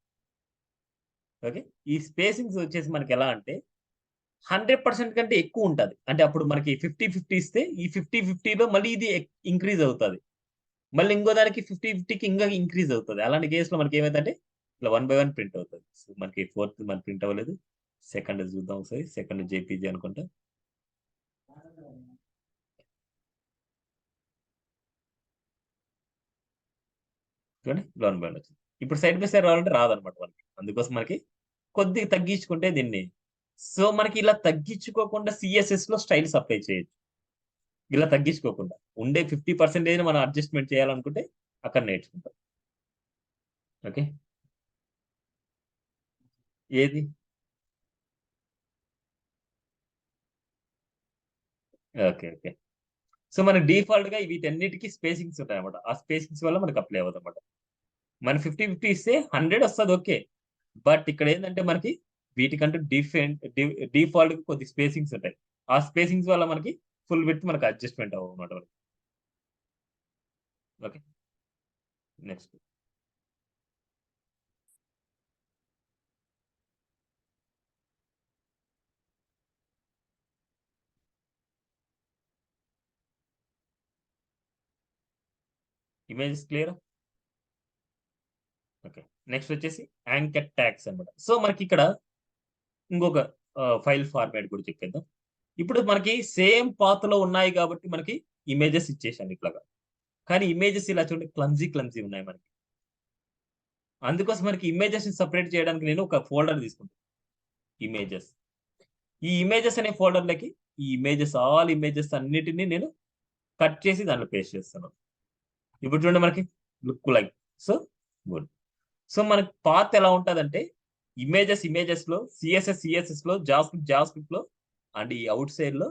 ఓకే, ఈ స్పేసింగ్స్ వచ్చేసి మనకి ఎలా అంటే 100% కంటే ఎక్కువ ఉంటుంది. అంటే అప్పుడు మనకి 50-50 ఇస్తే ఈ 50-50లో మళ్ళీ ఇది ఇంక్రీజ్ అవుతుంది. మళ్ళీ ఇంకో దానికి 50-50కి ఇంకా ఇంక్రీజ్ అవుతుంది. అలాంటి కేసులో మనకి ఏమైందంటే ఇట్లా 1 బై 1 ప్రింట్ అవుతుంది. సో మనకి ఫోర్త్ మన ప్రింట్ అవ్వలేదు. సెకండ్ చూద్దాం ఒకసారి. సెకండ్ జేపీజీ అనుకుంటా. చూడండి 1 బై 1 వచ్చింది. ఇప్పుడు సైడ్ బై సైడ్ రావాలంటే రాదనమాట మనకి. అందుకోసం మనకి కొద్దిగా తగ్గించుకుంటే దీన్ని, సో మనకి ఇలా తగ్గించుకోకుండా సిఎస్ఎస్ లో స్టైల్స్ అప్లై చేయొచ్చు. ఇలా తగ్గించుకోకుండా ఉండే 50% మనం అడ్జస్ట్మెంట్ చేయాలనుకుంటే అక్కడ నేర్చుకుంటాం. ఓకే, ఏది? Okay, okay. సో మనకి డిఫాల్ట్ గా వీటన్నిటికీ స్పేసింగ్స్ ఉంటాయన్నమాట. ఆ స్పేసింగ్స్ వల్ల మనకి అప్లై అవ్వదు అనమాట. మన 50-50 ఇస్తే 100 వస్తుంది, ఓకే. బట్ ఇక్కడ ఏంటంటే మనకి వీటికంటూ డిఫాల్ట్ కొద్ది స్పేసింగ్స్ ఉంటాయి. ఆ స్పేసింగ్స్ వల్ల మనకి ఫుల్ విడ్త్ మనకి అడ్జస్ట్మెంట్ అవ్వమాట. Okay, next images clear. Okay, next వచ్చేసి యాంకర్ ట్యాగ్స్ అన్నమాట. సో మనకి ఇక్కడ ఇంకొక ఫైల్ ఫార్మాట్ కూడా చెప్పేద్దాం. ఇప్పుడు మనకి సేమ్ పాత్ లో ఉన్నాయి కాబట్టి మనకి ఇమేజెస్ ఇచ్చేసాను ఇట్లాగా. కానీ ఇమేజెస్ ఇలా చూడండి క్లమ్జీ క్లమ్జీ ఉన్నాయి మనకి. అందుకోసం మనకి ఇమేజెస్ సెపరేట్ చేయడానికి నేను ఒక ఫోల్డర్ తీసుకుంటాను, ఇమేజెస్. ఈ ఇమేజెస్ అనే ఫోల్డర్‌లకి ఈ ఇమేజెస్, ఆల్ ఇమేజెస్ అన్నిటిని నేను కట్ చేసి దాంట్లో పేస్ట్ చేస్తాను. ఇప్పుడు చూడండి మనకి look like so good. So మనకి పాత్ ఎలా ఉంటదంటే ఇమేజెస్‌లో సీఎస్ఎస్‌లో జావాస్క్రిప్ట్‌లో అండ్ ఈ ఔట్ సైడ్‌లో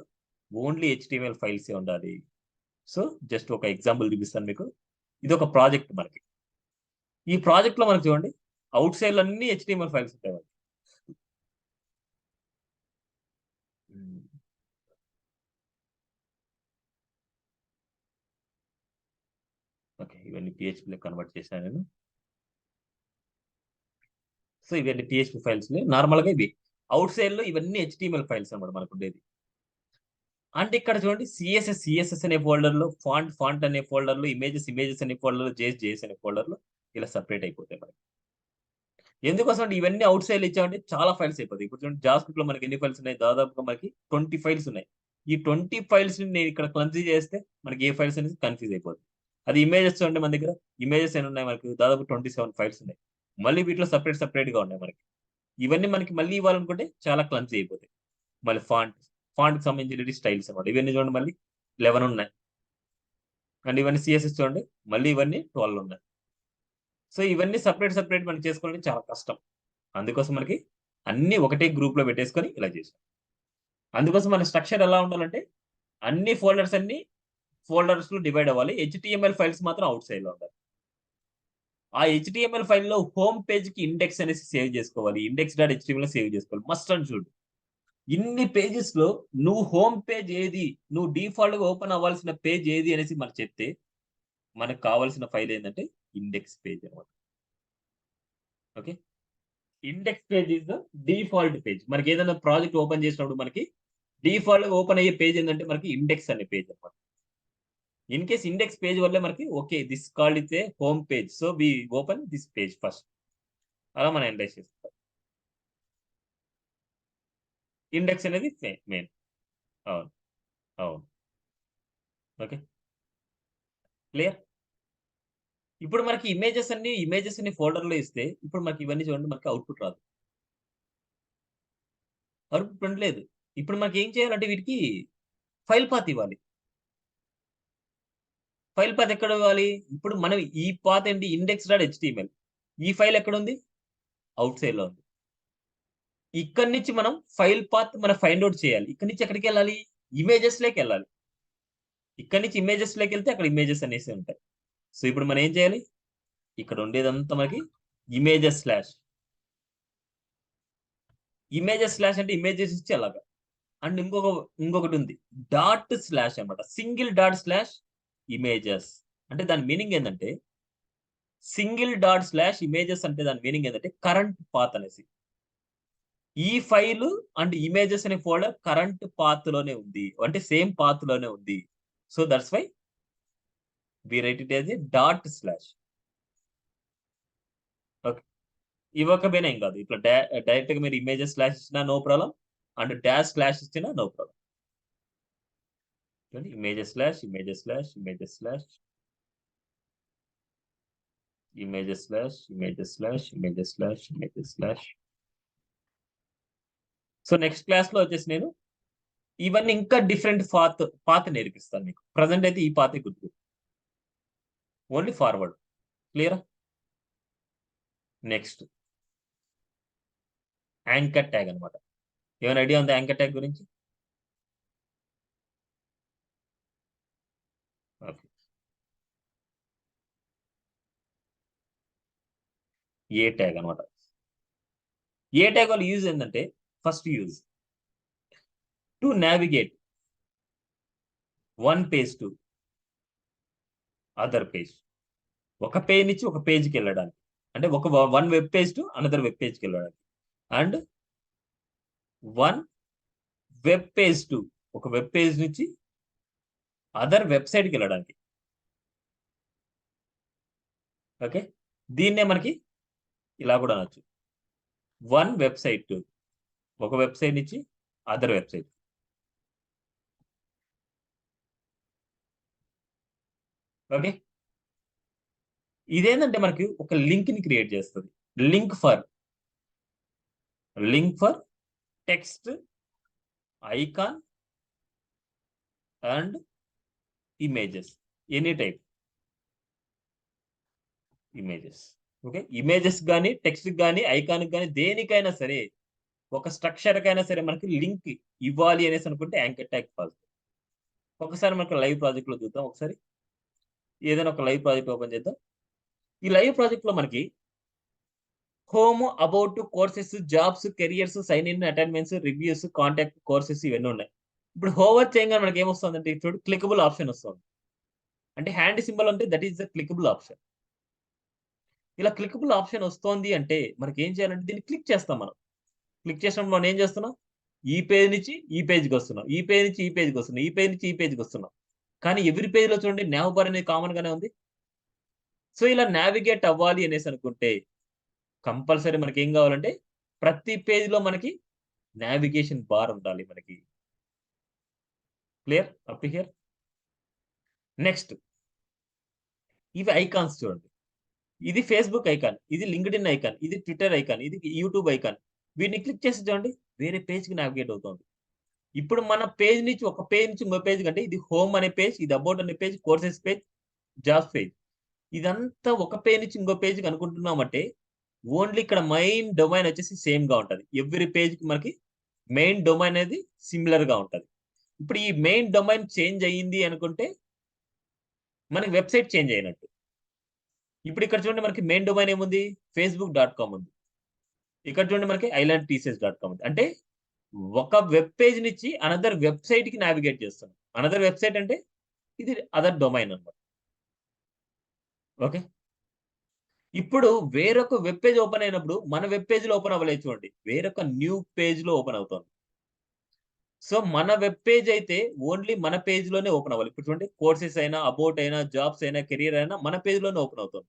ఓన్లీ హెచ్‌టీఎంఎల్ ఫైల్సే ఉండాలి. సో జస్ట్ ఒక ఎగ్జాంపుల్ చూపిస్తాను మీకు. ఇదొక ప్రాజెక్ట్ మనకి. ఈ ప్రాజెక్ట్‌లో మనకు చూడండి ఔట్ సైడ్‌లో అన్ని హెచ్‌టీఎంఎల్ ఫైల్స్ ఉంటాయి మనకి. హ్మ్. ఓకే, ఇవన్నీ పీహెచ్‌పీలో కన్వర్ట్ చేశాను నేను. సో ఇవన్నీ పీహెచ్‌పీ ఫైల్స్. నార్మల్‌గా ఇవి ఔట్ సైడ్‌లో ఇవన్నీ హెచ్‌టీఎంఎల్ ఫైల్స్ అన్నమాట మనకుండేది. అంటే ఇక్కడ చూడండి సీఎస్ఎస్ అనే ఫోల్డర్‌లో, ఫాంట్ అనే ఫోల్డర్‌లో, ఇమేజెస్ అనే ఫోల్డర్‌లో, జేఎస్ అనే ఫోల్డర్‌లో ఇలా సెపరేట్ అయిపోతాయి మనకి. ఎందుకోసం అంటే ఇవన్నీ ఔట్ సైడ్‌లో ఇచ్చామంటే చాలా ఫైల్స్ అయిపోతాయి. ఇప్పుడు చూడండి జావాస్క్రిప్ట్‌లో మనకి ఎన్ని ఫైల్స్ ఉన్నాయి? దాదాపుగా మనకి 20 ఫైల్స్ ఉన్నాయి. ఈ 20 ఫైల్స్‌ని నేను ఇక్కడ క్లమ్జీ చేస్తే మనకి ఏ ఫైల్స్ అనేది కన్‌ఫ్యూజ్ అయిపోద్ది. అది ఇమేజెస్ చూడండి మన దగ్గర. ఇమేజెస్ ఎన్ని ఉన్నాయి మనకు? దాదాపు 27 ఫైల్స్ ఉన్నాయి. మళ్ళీ వీటిలో సెపరేట్‌గా ఉన్నాయి మనకి. ఇవన్నీ మనకి మళ్ళీ ఇవ్వాలనుకుంటే చాలా క్లమ్జీ అయిపోతాయి. మళ్ళీ ఫాంట్‌కి సంబంధించినవి స్టైల్స్ అన్నమాట. ఇవన్నీ చూడండి మళ్ళీ 11 ఉన్నాయి. అండ్ ఇవన్నీ సీఎస్ఎస్ చూడండి. మళ్ళీ ఇవన్నీ 12 ఉన్నాయి. సో ఇవన్నీ సెపరేట్ మనం చేసుకోవడం చాలా కష్టం. అందుకోసం మనకి అన్నీ ఒకటే గ్రూప్‌లో పెట్టేసుకొని ఇలా చేసాం. అందుకోసం మన స్ట్రక్చర్ ఎలా ఉండాలంటే అన్ని ఫోల్డర్స్‌లో డివైడ్ అవ్వాలి. హెచ్‌టీఎంఎల్ ఫైల్స్ మాత్రం ఔట్ సైడ్‌లో ఉండాలి. ఆ హెచ్‌టీఎంఎల్ ఫైల్‌లో హోమ్ పేజ్‌కి ఇండెక్స్ అనేసి సేవ్ చేసుకోవాలి. ఇండెక్స్.html సేవ్ చేసుకోవాలి. Must and should. ఇన్ని పేజెస్‌లో నువ్వు హోమ్ పేజ్ ఏది? నువ్వు డిఫాల్ట్‌గా ఓపెన్ అవ్వాల్సిన పేజ్ ఏది అనేసి మనకు చెప్తే, మనకు కావాల్సిన ఫైల్ ఏందంటే ఇండెక్స్ పేజ్ అన్నమాట. Okay. Index page is the default page. మనకి ఏదైనా ప్రాజెక్ట్ ఓపెన్ చేసినప్పుడు మనకి డిఫాల్ట్‌గా ఓపెన్ అయ్యే పేజ్ ఏందంటే మనకి ఇండెక్స్ అనే పేజ్ అన్నమాట. ఇన్ కేస్ ఇండెక్స్ పేజ్ వల్లే మనకి okay this called it's a home page. So we open this page first. అలా మనం ఇండెక్స్ చేస్తాం. ఇండెక్స్ అనేది మెయిన్. అవును. అవును. ఓకే. క్లియర్? ఇప్పుడు మనకి ఇమేజెస్ అన్ని ఫోల్డర్‌లో ఇస్తే, ఇప్పుడు మనకి ఇవన్నీ చూడండి మనకి అవుట్‌పుట్ రాదు. అవుట్‌పుట్ ఉండలేదు. ఇప్పుడు మనకేం చేయాలంటే వీటికి ఫైల్ పాత్ ఇవ్వాలి. ఫైల్ పాత్ ఎక్కడ ఇవ్వాలి? ఇప్పుడు మనం ఈ పాత్ ఏంటి ఇండెక్స్.html. ఈ ఫైల్ ఎక్కడుంది? ఔట్ సైడ్‌లో ఉంది. ఇక్కడి నుంచి మనం ఫైల్ పాత్ మనం ఫైండ్ ఔట్ చేయాలి. ఇక్కడి నుంచి ఎక్కడికెళ్ళాలి? ఇమేజెస్‌లోకెళ్ళాలి. ఇక్కడి నుంచి ఇమేజెస్‌లోకెళ్తే అక్కడ ఇమేజెస్ అనేసి ఉంటాయి. సో ఇప్పుడు మనం ఏం చేయాలి? ఇక్కడ ఉండేదంతా మనకి ఇమేజెస్ స్లాష్ ఇమేజెస్ స్లాష్ అంటే ఇమేజెస్ ఇచ్చి అలాగా. అండ్ ఇంకొకటి ఉంది, డాట్ స్లాష్ అనమాట. సింగిల్ డాట్ స్లాష్ ఇమేజెస్ అంటే దాని మీనింగ్ ఏంటంటే, సింగిల్ డాట్ స్లాష్ ఇమేజెస్ అంటే దాని మీనింగ్ ఏంటంటే కరెంట్ పాత్ అనేసి. ఈ ఫైల్ అండ్ ఇమేజెస్ అనే ఫోల్డర్ కరెంట్ పాత్ లోనే ఉంది, అంటే సేమ్ పాత్ లోనే ఉంది. So that's why we write it as a dot slash. Okay, ఇవ్వకపోయినా ఏం కాదు, ఇట్లా డైరెక్ట్ గా మీరు ఇమేజెస్ స్లాష్ ఇచ్చినా no problem, and dash slash ఇచ్చినా no problem. Images slash images slash images slash images slash images slash images slash images slash. So next class లో వచ్చేసి నేను ఇవన్నీ ఇంకా డిఫరెంట్ పాత్ నేర్పిస్తాను మీకు. ప్రజెంట్ అయితే ఈ పాతే గుర్తు, only forward. Clear? Next anchor tag అనమాట. ఏమైనా ఐడియా ఉందా యాంకర్ ట్యాగ్ గురించి? ఓకే, ఏ ట్యాగ్ అనమాట. ఏ ట్యాగ్ వల్ల యూజ్ ఏంటంటే, first use to navigate one page to other page. ఒక పేజ్ నుంచి ఒక పేజ్కి వెళ్ళడానికి, అంటే one web page to another web పేజ్కి వెళ్ళడానికి, and one web page to ఒక వెబ్ పేజ్ నుంచి అదర్ వెబ్సైట్కి వెళ్ళడానికి. ఓకే, దీన్నే మనకి ఇలా కూడా అనొచ్చు, వన్ వెబ్సైట్ టు ఒక వెబ్సైట్ నుంచి అదర్ వెబ్సైట్. ఓకే, ఇదేంటంటే మనకి ఒక లింక్ ని క్రియేట్ చేస్తుంది. Link for text, icon and images, any type images. Okay, images కానీ టెక్స్ట్ కానీ ఐకాన్ కానీ దేనికైనా సరే, ఒక స్ట్రక్చర్ కైనా సరే మనకి లింక్ ఇవ్వాలి అనేసి అనుకుంటే యాంకర్ ట్యాగ్ కాదు. ఒకసారి మనకు లైవ్ ప్రాజెక్ట్ లో చూద్దాం. ఒకసారి ఏదైనా ఒక లైవ్ ప్రాజెక్ట్ ఓపెన్ చేద్దాం. ఈ లైవ్ ప్రాజెక్ట్ లో మనకి home, about, courses, jobs, careers, sign in, attainments, reviews, contact, courses ఇవన్నీ ఉన్నాయి. ఇప్పుడు హోవర్ చేయగానే మనకి ఏమొస్తుందంటే చూడు, క్లికబుల్ ఆప్షన్ వస్తుంది. అంటే హ్యాండ్ సింబల్ అంటే that is the clickable option. ఇలా క్లికబుల్ ఆప్షన్ వస్తోంది అంటే మనకి ఏం చేయాలంటే దీన్ని క్లిక్ చేస్తాం. మనం క్లిక్ చేసినప్పుడు మనం ఏం చేస్తున్నాం, ఈ పేజ్ నుంచి ఈ పేజ్కి వస్తున్నాం, ఈ పేజ్ నుంచి ఈ పేజ్కి వస్తున్నాం, ఈ పేజ్ నుంచి ఈ పేజ్కి వస్తున్నాం. కానీ ఎవ్రీ పేజ్ లో చూడండి nav బార్ అనేది కామన్ గానే ఉంది. సో ఇలా నావిగేట్ అవ్వాలి అనేసి అనుకుంటే కంపల్సరీ మనకి ఏం కావాలంటే ప్రతి పేజ్ లో మనకి నావిగేషన్ బార్ ఉండాలి మనకి. Clear up to here? Next ఇవి ఐకాన్స్ చూడండి. ఇది ఫేస్బుక్ ఐకాన్, ఇది లింక్డ్ఇన్ ఐకాన్, ఇది ట్విట్టర్ ఐకాన్, ఇది యూట్యూబ్ ఐకాన్. వీటిని క్లిక్ చేసి చూడండి వేరే పేజ్ కి నావిగేట్ అవుతుంది. ఇప్పుడు మన పేజ్ నుంచి ఒక పేజ్ నుంచి ఇంకో పేజ్ కంటే ఇది హోమ్ అనే పేజ్, ఇది అబౌట్ అనే page, courses page, jobs page, ఇదంతా ఒక పేజ్ నుంచి ఇంకో పేజ్కి అనుకుంటున్నామంటే ఓన్లీ ఇక్కడ మెయిన్ డొమైన్ వచ్చేసి సేమ్ గా ఉంటది. ఎవ్రీ పేజ్ కి మనకి మెయిన్ డొమైన్ అనేది సిమిలర్ గా ఉంటది. ఇప్పుడు ఈ మెయిన్ డొమైన్ చేంజ్ అయ్యింది అనుకుంటే మనకి వెబ్సైట్ చేంజ్ అయినట్టు. ఇప్పుడు ఇక్కడ చూడండి మనకి మెయిన్ డొమైన్ ఏముంది, facebook.com ఉంది. ఇక్కడ చూడండి మనకి islandtcs.com ఉంది. అంటే ఒక వెబ్ పేజ్ నుంచి అనదర్ వెబ్సైట్ కి నావిగేట్ చేస్తున్నాం. అనదర్ వెబ్సైట్ అంటే ఇది అదర్ డొమైన్ అన్నమాట. ఓకే, ఇప్పుడు వేరొక వెబ్ పేజ్ ఓపెన్ అయినప్పుడు మన వెబ్ పేజ్ లో ఓపెన్ అవ్వలేదు చూడండి, వేరొక న్యూ పేజ్ లో ఓపెన్ అవుతుంది. సో మన వెబ్ పేజ్ అయితే ఓన్లీ మన పేజ్ లోనే ఓపెన్ అవ్వాలి. ఇప్పుడు చూడండి కోర్సెస్ అయినా, అబౌట్ అయినా, జాబ్స్ అయినా, కెరీర్ అయినా మన పేజ్ లోనే ఓపెన్ అవుతుంది.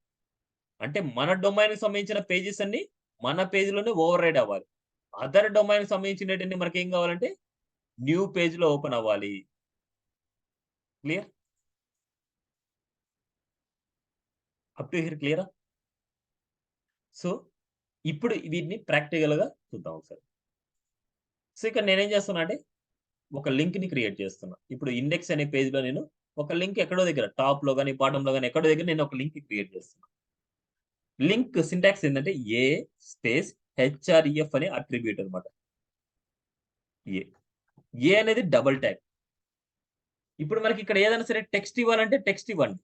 అంటే మన డొమైన్ కి సంబంధించిన పేజెస్ అన్ని మన పేజ్ లోనే ఓవర్ రైడ్ అవ్వాలి. అదర్ డొమైన్ కి సంబంధించినటువంటి మనకి ఏం కావాలంటే న్యూ పేజ్ లో ఓపెన్ అవ్వాలి. Clear up to here? క్లియరా? సో ఇప్పుడు వీటిని ప్రాక్టికల్ గా చూద్దాం ఒకసారి. సో ఇక్కడ నేనేం చేస్తున్నా అంటే ఒక లింక్ ని క్రియేట్ చేస్తున్నా. ఇప్పుడు ఇండెక్స్ అనే పేజ్ లో నేను ఒక లింక్ ఎక్కడో దగ్గర టాప్ లో గాని, బాటమ్ లో గాని ఎక్కడో దగ్గర నేను ఒక లింక్ క్రియేట్ చేస్తున్నా. లింక్ సింటాక్స్ ఏంటంటే ఏ స్పేస్ హెచ్ఆర్ఈఎఫ్ అనే అట్రిబ్యూట్ అనమాట. ఏ అనేది డబుల్ ట్యాగ్. ఇప్పుడు మనకి ఇక్కడ ఏదైనా సరే టెక్స్ట్ ఇవ్వాలంటే టెక్స్ట్ ఇవ్వండి,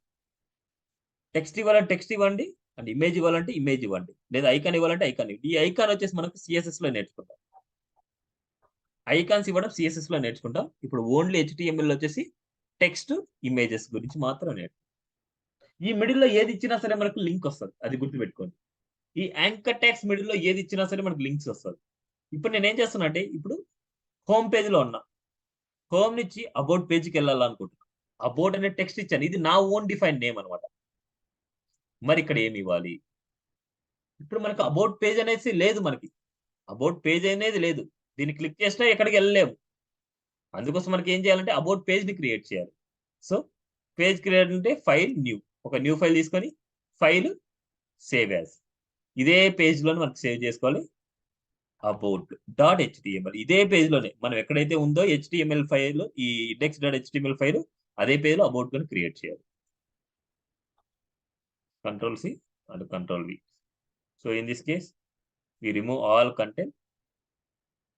టెక్స్ట్ ఇవ్వాలంటే టెక్స్ట్ ఇవ్వండి, అండ్ ఇమేజ్ ఇవ్వాలంటే ఇమేజ్ ఇవ్వండి, లేదా ఐకాన్ ఇవ్వాలంటే ఐకాన్ ఇవ్వండి. ఈ ఐకాన్ వచ్చేసి మనకు సిఎస్ఎస్ లో నేర్చుకుంటాం. ఐకాన్స్ ఇవ్వడం CSS లో నేర్చుకుంటాం. ఇప్పుడు ఓన్లీ HTML లో వచ్చేసి టెక్స్ట్, ఇమేజెస్ గురించి మాత్రం నేర్చుకుంటాం. ఈ మిడిల్ లో ఏది ఇచ్చినా సరే మనకు లింక్ వస్తుంది, అది గుర్తుపెట్టుకోండి. ఈ యాంకర్ ట్యాగ్స్ మిడిల్ లో ఏది ఇచ్చినా సరే మనకు లింక్స్ వస్తుంది. ఇప్పుడు నేనేం చేస్తున్నా అంటే, ఇప్పుడు హోమ్ పేజ్ లో ఉన్నా, హోమ్ నుంచి అబౌట్ పేజ్కి వెళ్ళాలనుకుంటున్నా. అబౌట్ అనే టెక్స్ట్ ఇచ్చాను, ఇది నా ఓన్ డిఫైన్ నేమ్ అనమాట. మరి ఇక్కడ ఏమి ఇవ్వాలి? ఇప్పుడు మనకు అబౌట్ పేజ్ అనేసి లేదు, మనకి అబౌట్ పేజ్ అనేది లేదు. దీన్ని క్లిక్ చేసినా ఎక్కడికి వెళ్ళలేము. అందుకోసం మనకి ఏం చేయాలంటే అబౌట్ పేజ్ ని క్రియేట్ చేయాలి. సో పేజ్ క్రియేట్ అంటే ఫైల్ న్యూ, ఒక న్యూ ఫైల్ తీసుకొని ఫైల్ సేవ్ యాజ్, ఇదే పేజ్ లోనే మనకి సేవ్ చేసుకోవాలి. అబౌట్ డాట్ HTML ఇదే పేజ్ లోనే మనం ఎక్కడైతే ఉందో HTML ఫైల్, ఈ index.html ఫైల్ అదే పేజ్ లో అబౌట్ ని క్రియేట్ చేయాలి. Ctrl+C and Ctrl+V. So in this case, we remove all content.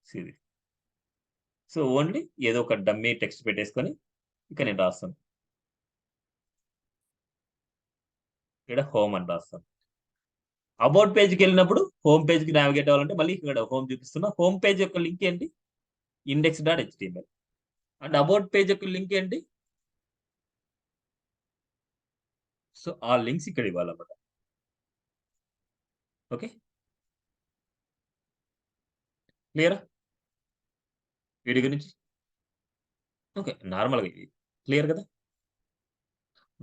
See this. So only ఏదో ఒక డమ్మీ టెక్స్ట్ పెట్టేసుకొని ఇక నేను రాస్తాను. ఇక్కడ హోమ్ అని రాస్తాను. అబౌట్ పేజ్కి వెళ్ళినప్పుడు హోమ్ పేజ్కి నావిగేట్ అవ్వాలంటే మళ్ళీ ఇక్కడ హోమ్ చూపిస్తున్నా. హోమ్ పేజ్ యొక్క లింక్ ఏంటి? index.html. అండ్ అబౌట్ పేజ్ యొక్క లింక్ ఏంటి? సో ఆ లింక్స్ ఇక్కడ ఇవ్వాలన్నమాట. ఓకే, క్లియరా వీడి గురించి? ఓకే, నార్మల్గా ఇది క్లియర్ కదా.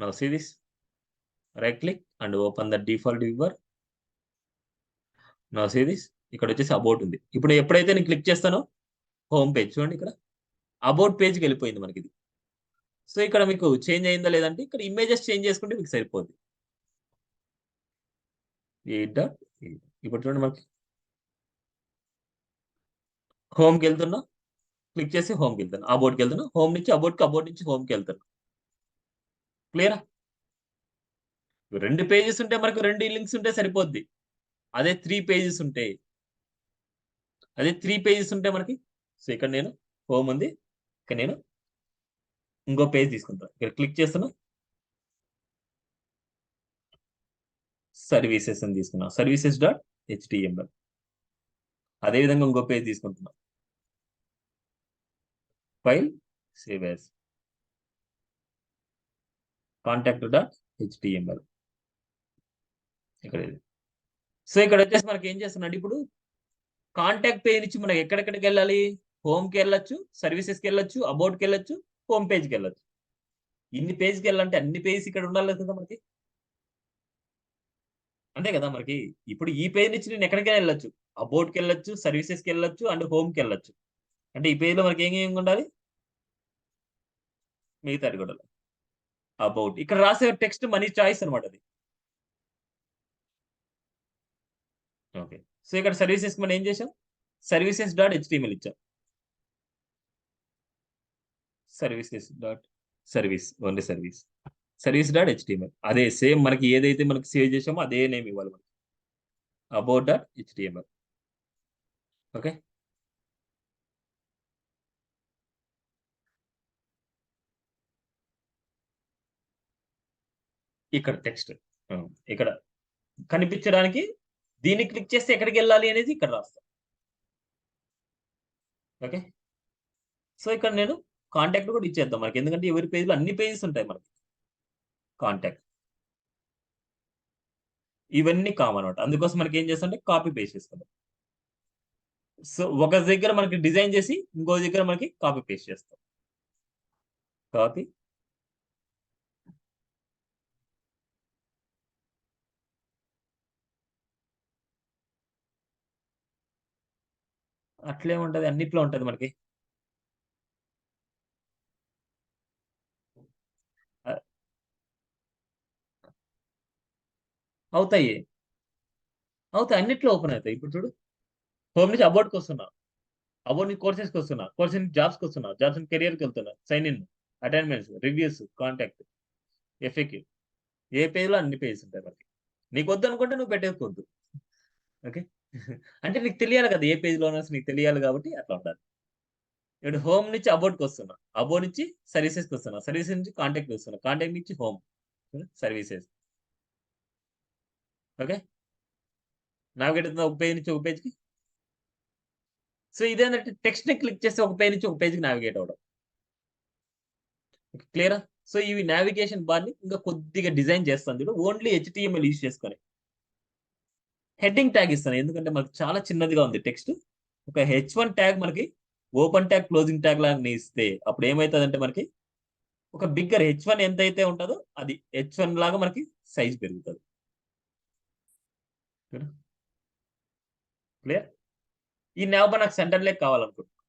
Now see this, right click and open the default viewer. Now see this, ఇక్కడ వచ్చేసి అబౌట్ ఉంది. ఇప్పుడు ఎప్పుడైతే నేను క్లిక్ చేస్తానో హోమ్ పేజ్ చూడండి, ఇక్కడ అబౌట్ పేజ్కి వెళ్ళిపోయింది మనకి ఇది. సో ఇక్కడ మీకు చేంజ్ అయిందా లేదంటే ఇక్కడ ఇమేజెస్ చేంజ్ చేసుకుంటే మీకు సరిపోద్ది. ఇప్పుడు చూడండి, మనకి హోమ్కి వెళ్తున్నా, క్లిక్ చేసి హోమ్కి వెళ్తాను, అబౌట్కి వెళ్తున్నా, హోమ్ నుంచి అబౌట్కి, అబౌట్ నుంచి హోమ్కి వెళ్తాను. క్లియరా? 2 పేజెస్ ఉంటే మనకు 2 లింక్స్ ఉంటే సరిపోద్ది. అదే 3 పేజెస్ ఉంటే, మనకి, సో ఇక్కడ నేను హోమ్ ఉంది, ఇక్కడ నేను ఇంకో పేజ్ తీసుకుంటాను. ఇక్కడ క్లిక్ చేస్తున్నా, సర్వీసెస్ అని తీసుకున్నా, services.html. అదేవిధంగా ఇంకో పేజ్ తీసుకుంటున్నా, ఫైల్ సేవ్ యాజ్, contact.html. ఇక్కడ సో ఇక్కడ వచ్చేసి మనకి ఏం చేస్తున్నాడు, ఇప్పుడు కాంటాక్ట్ పేజ్ నుంచి మనం ఎక్కడెక్కడికి వెళ్ళాలి? హోమ్కి వెళ్ళొచ్చు, సర్వీసెస్కి వెళ్ళొచ్చు, అబౌట్కి వెళ్ళొచ్చు, హోమ్ పేజ్కి వెళ్ళొచ్చు. ఇన్ని పేజ్కి వెళ్ళాలంటే అన్ని పేజెస్ ఇక్కడ ఉండాలి కదా మనకి, అంతే కదా మనకి. ఇప్పుడు ఈ పేజ్ నుంచి నేను ఎక్కడికైనా వెళ్ళొచ్చు, అబౌట్కి వెళ్ళొచ్చు, సర్వీసెస్కి వెళ్ళొచ్చు అండ్ హోమ్కి వెళ్ళొచ్చు. అంటే ఈ పేజ్లో మనకి ఏం ఉండాలి? మిగతాది కూడా అబౌట్. ఇక్కడ రాసే టెక్స్ట్ మనీ చాయిస్ అనమాట అది. ఓకే, సో ఇక్కడ సర్వీసెస్ మనం ఏం చేసాం? services.html ఇచ్చాం. Only service.html. అదే సేమ్ మనకి ఏదైతే మనకి సేవ్ చేసామో అదే నేమ్ ఇవ్వాలి మనకి, about.html. ఓకే, ఇక్కడ టెక్స్ట్ ఇక్కడ కనిపించడానికి దీన్ని క్లిక్ చేస్తే ఎక్కడికి వెళ్ళాలి అనేది ఇక్కడ రాస్తాం. ఓకే, సో ఇక్కడ నేను కాంటాక్ట్ కూడా ఇచ్చేద్దాం మనకి, ఎందుకంటే ఎవరి పేజ్లో అన్ని పేజెస్ ఉంటాయి మనకి. కాంటాక్ట్ ఇవన్నీ కామన్ అనమాట, అందుకోసం మనకి ఏం చేస్తాం అంటే కాపీ పేస్ట్ చేసుకుందాం. సో ఒక దగ్గర మనకి డిజైన్ చేసి ఇంకో దగ్గర మనకి కాపీ పేస్ట్ చేస్తాం. కాపీ, అట్లే ఉంటది, అన్నిట్లో ఉంటది మనకి. అవుతాయి, అన్నిట్లో ఓపెన్ అవుతాయి. ఇప్పుడు చూడు, హోమ్ నుంచి అబౌట్కి వస్తున్నా, అబౌట్ నుంచి కోర్సెస్కి వస్తున్నా, కోర్సెస్ నుంచి జాబ్స్కి వస్తున్నా, జాబ్స్ నుంచి కెరియర్కి వెళ్తున్నా, sign in, attainments, reviews, contact, FAQ. ఏ పేజ్లో అన్ని పేజెస్ ఉంటాయి మనకి. నీకు వద్దు అనుకుంటే నువ్వు పెట్టేసుకోవద్దు. ఓకే, అంటే నీకు తెలియాలి కదా ఏ పేజ్లో ఉన్నా, నీకు తెలియాలి కాబట్టి అట్లా ఉండాలి. ఇప్పుడు హోమ్ నుంచి అబౌట్కి వస్తున్నా, అబౌట్ నుంచి సర్వీసెస్కి వస్తున్నా, సర్వీసెస్ నుంచి కాంటాక్ట్ వస్తున్నా, కాంటాక్ట్ నుంచి హోమ్, సర్వీసెస్. ఓకే, నావిగేట్ అవుతుందా ఒక పేజ్ నుంచి ఒక పేజ్కి? సో ఇదేంటంటే టెక్స్ట్ ని క్లిక్ చేస్తే ఒక పేజ్ నుంచి ఒక పేజ్కి నావిగేట్ అవ్వడం. క్లియరా? సో ఇవి నావిగేషన్ బార్ ని ఇంకా కొద్దిగా డిజైన్ చేస్తాను చూడు, ఓన్లీ HTML యూజ్ చేసుకొని. హెడ్డింగ్ ట్యాగ్ ఇస్తాను, ఎందుకంటే మనకు చాలా చిన్నదిగా ఉంది టెక్స్ట్. ఒక H1 ట్యాగ్ మనకి ఓపెన్ ట్యాగ్ క్లోజింగ్ ట్యాగ్ లాగా ఇస్తే అప్పుడు ఏమవుతుందంటే మనకి ఒక బిగ్గర్ H1 ఎంత అయితే ఉంటుందో అది H1 లాగా మనకి సైజ్ పెరుగుతుంది. క్లియర్? ఈ nav నాకు సెంటర్ లేక్ కావాలనుకుంటున్నాను,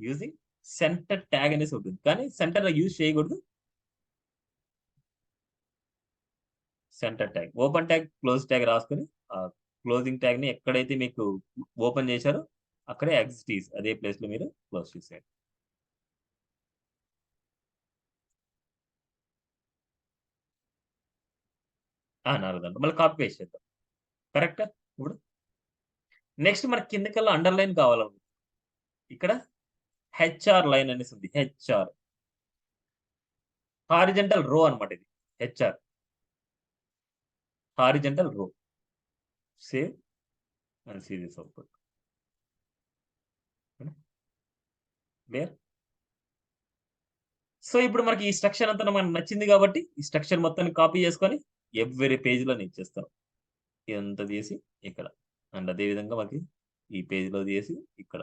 యూజింగ్ సెంటర్ ట్యాగ్ అనేసి ఉంటుంది, కానీ సెంటర్ యూజ్ చేయకూడదు. Centre tag, open tag close tag రాసుకొని ఆ క్లోజింగ్ ట్యాగ్ ని ఎక్కడైతే మీకు ఓపెన్ చేశారో అక్కడే యాక్సిటీస్ అదే ప్లేస్ లో మీరు క్లోజ్ చేసేయండి. నాలుగు మళ్ళీ కాపీ పేస్ట్ చేద్దాం. కరెక్టా? ఇప్పుడు నెక్స్ట్ మనకి కిందకల్లా అండర్లైన్ కావాలను, ఇక్కడ HR లైన్ అనేసి ఉంది. HR హారిజెంటల్ రో అనమాట, ఇది HR horizontal row. Save and see this output. Clear? So ఇప్పుడు మనకి ఈ స్ట్రక్చర్ అంతా మనకు నచ్చింది కాబట్టి ఈ స్ట్రక్చర్ మొత్తాన్ని కాపీ చేసుకొని ఎవ్రీ పేజ్ లో నేను ఇచ్చేస్తాను. ఇదంతా తీసి ఇక్కడ, అండ్ అదే విధంగా మనకి ఈ పేజ్ లో తీసి ఇక్కడ,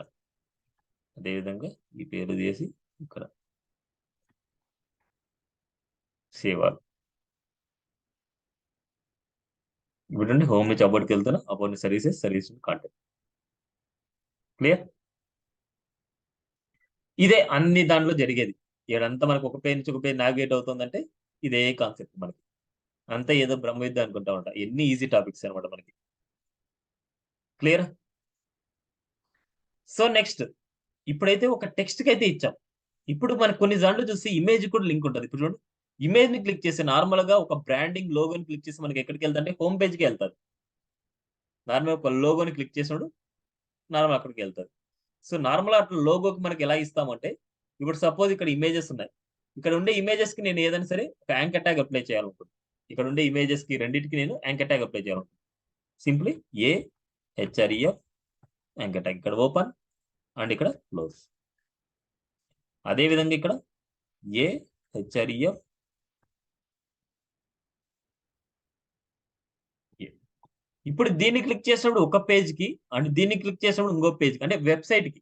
అదే విధంగా ఈ పేరు తీసి ఇక్కడ సేవ్ ఆల్. ఇప్పుడు హోమ్ నుంచి అబౌట్కి వెళ్తాను, about services, service contact. Clear? ఇదే అన్ని దాంట్లో జరిగేది. ఇక్కడంతా మనకు ఒక పేజ్ నుంచి ఒక పేజ్ నావిగేట్ అవుతుందంటే ఇదే కాన్సెప్ట్ మనకి. అంతా ఏదో బ్రహ్మవిద్య అనుకుంటా ఉంటా, ఎన్ని ఈజీ టాపిక్స్ అనమాట మనకి. క్లియర్? సో నెక్స్ట్ ఇప్పుడైతే ఒక టెక్స్ట్ కి అయితే ఇచ్చాం. ఇప్పుడు మనకు కొన్ని దాంట్లో చూసి ఇమేజ్ కూడా లింక్ ఉంటుంది. ఇప్పుడు చూడండి, ఇమేజ్ ని క్లిక్ చేసి నార్మల్ గా ఒక బ్రాండింగ్ లోగోని క్లిక్ చేసి మనకి ఎక్కడికి వెళ్తాంటే హోమ్ పేజ్ కి వెళ్తారు. నార్మల్ ఒక లోగోని క్లిక్ చేసినప్పుడు నార్మల్ అక్కడికి వెళ్తారు. సో నార్మల్ అట్లా లోగోకి మనకి ఎలా ఇస్తామంటే, ఇప్పుడు సపోజ్ ఇక్కడ ఇమేజెస్ ఉన్నాయి, ఇక్కడ ఉండే ఇమేజెస్ కి నేను ఏదైనా సరే ఒక యాంకర్ ట్యాగ్ అప్లై చేయాలనుకుంటున్నాను. ఇక్కడ ఉండే ఇమేజెస్ కి రెండింటికి నేను యాంకర్ ట్యాగ్ అప్లై చేయాలనుకుంటున్నాను. సింప్లీ HREF యాంకర్ ట్యాగ్, ఇక్కడ ఓపెన్ అండ్ ఇక్కడ క్లోజ్. అదే విధంగా ఇక్కడ HREF ఇప్పుడు దీన్ని క్లిక్ చేసినప్పుడు ఒక పేజ్ కి, అండ్ దీన్ని క్లిక్ చేసినప్పుడు ఇంకో పేజ్ కి, అంటే వెబ్సైట్ కి.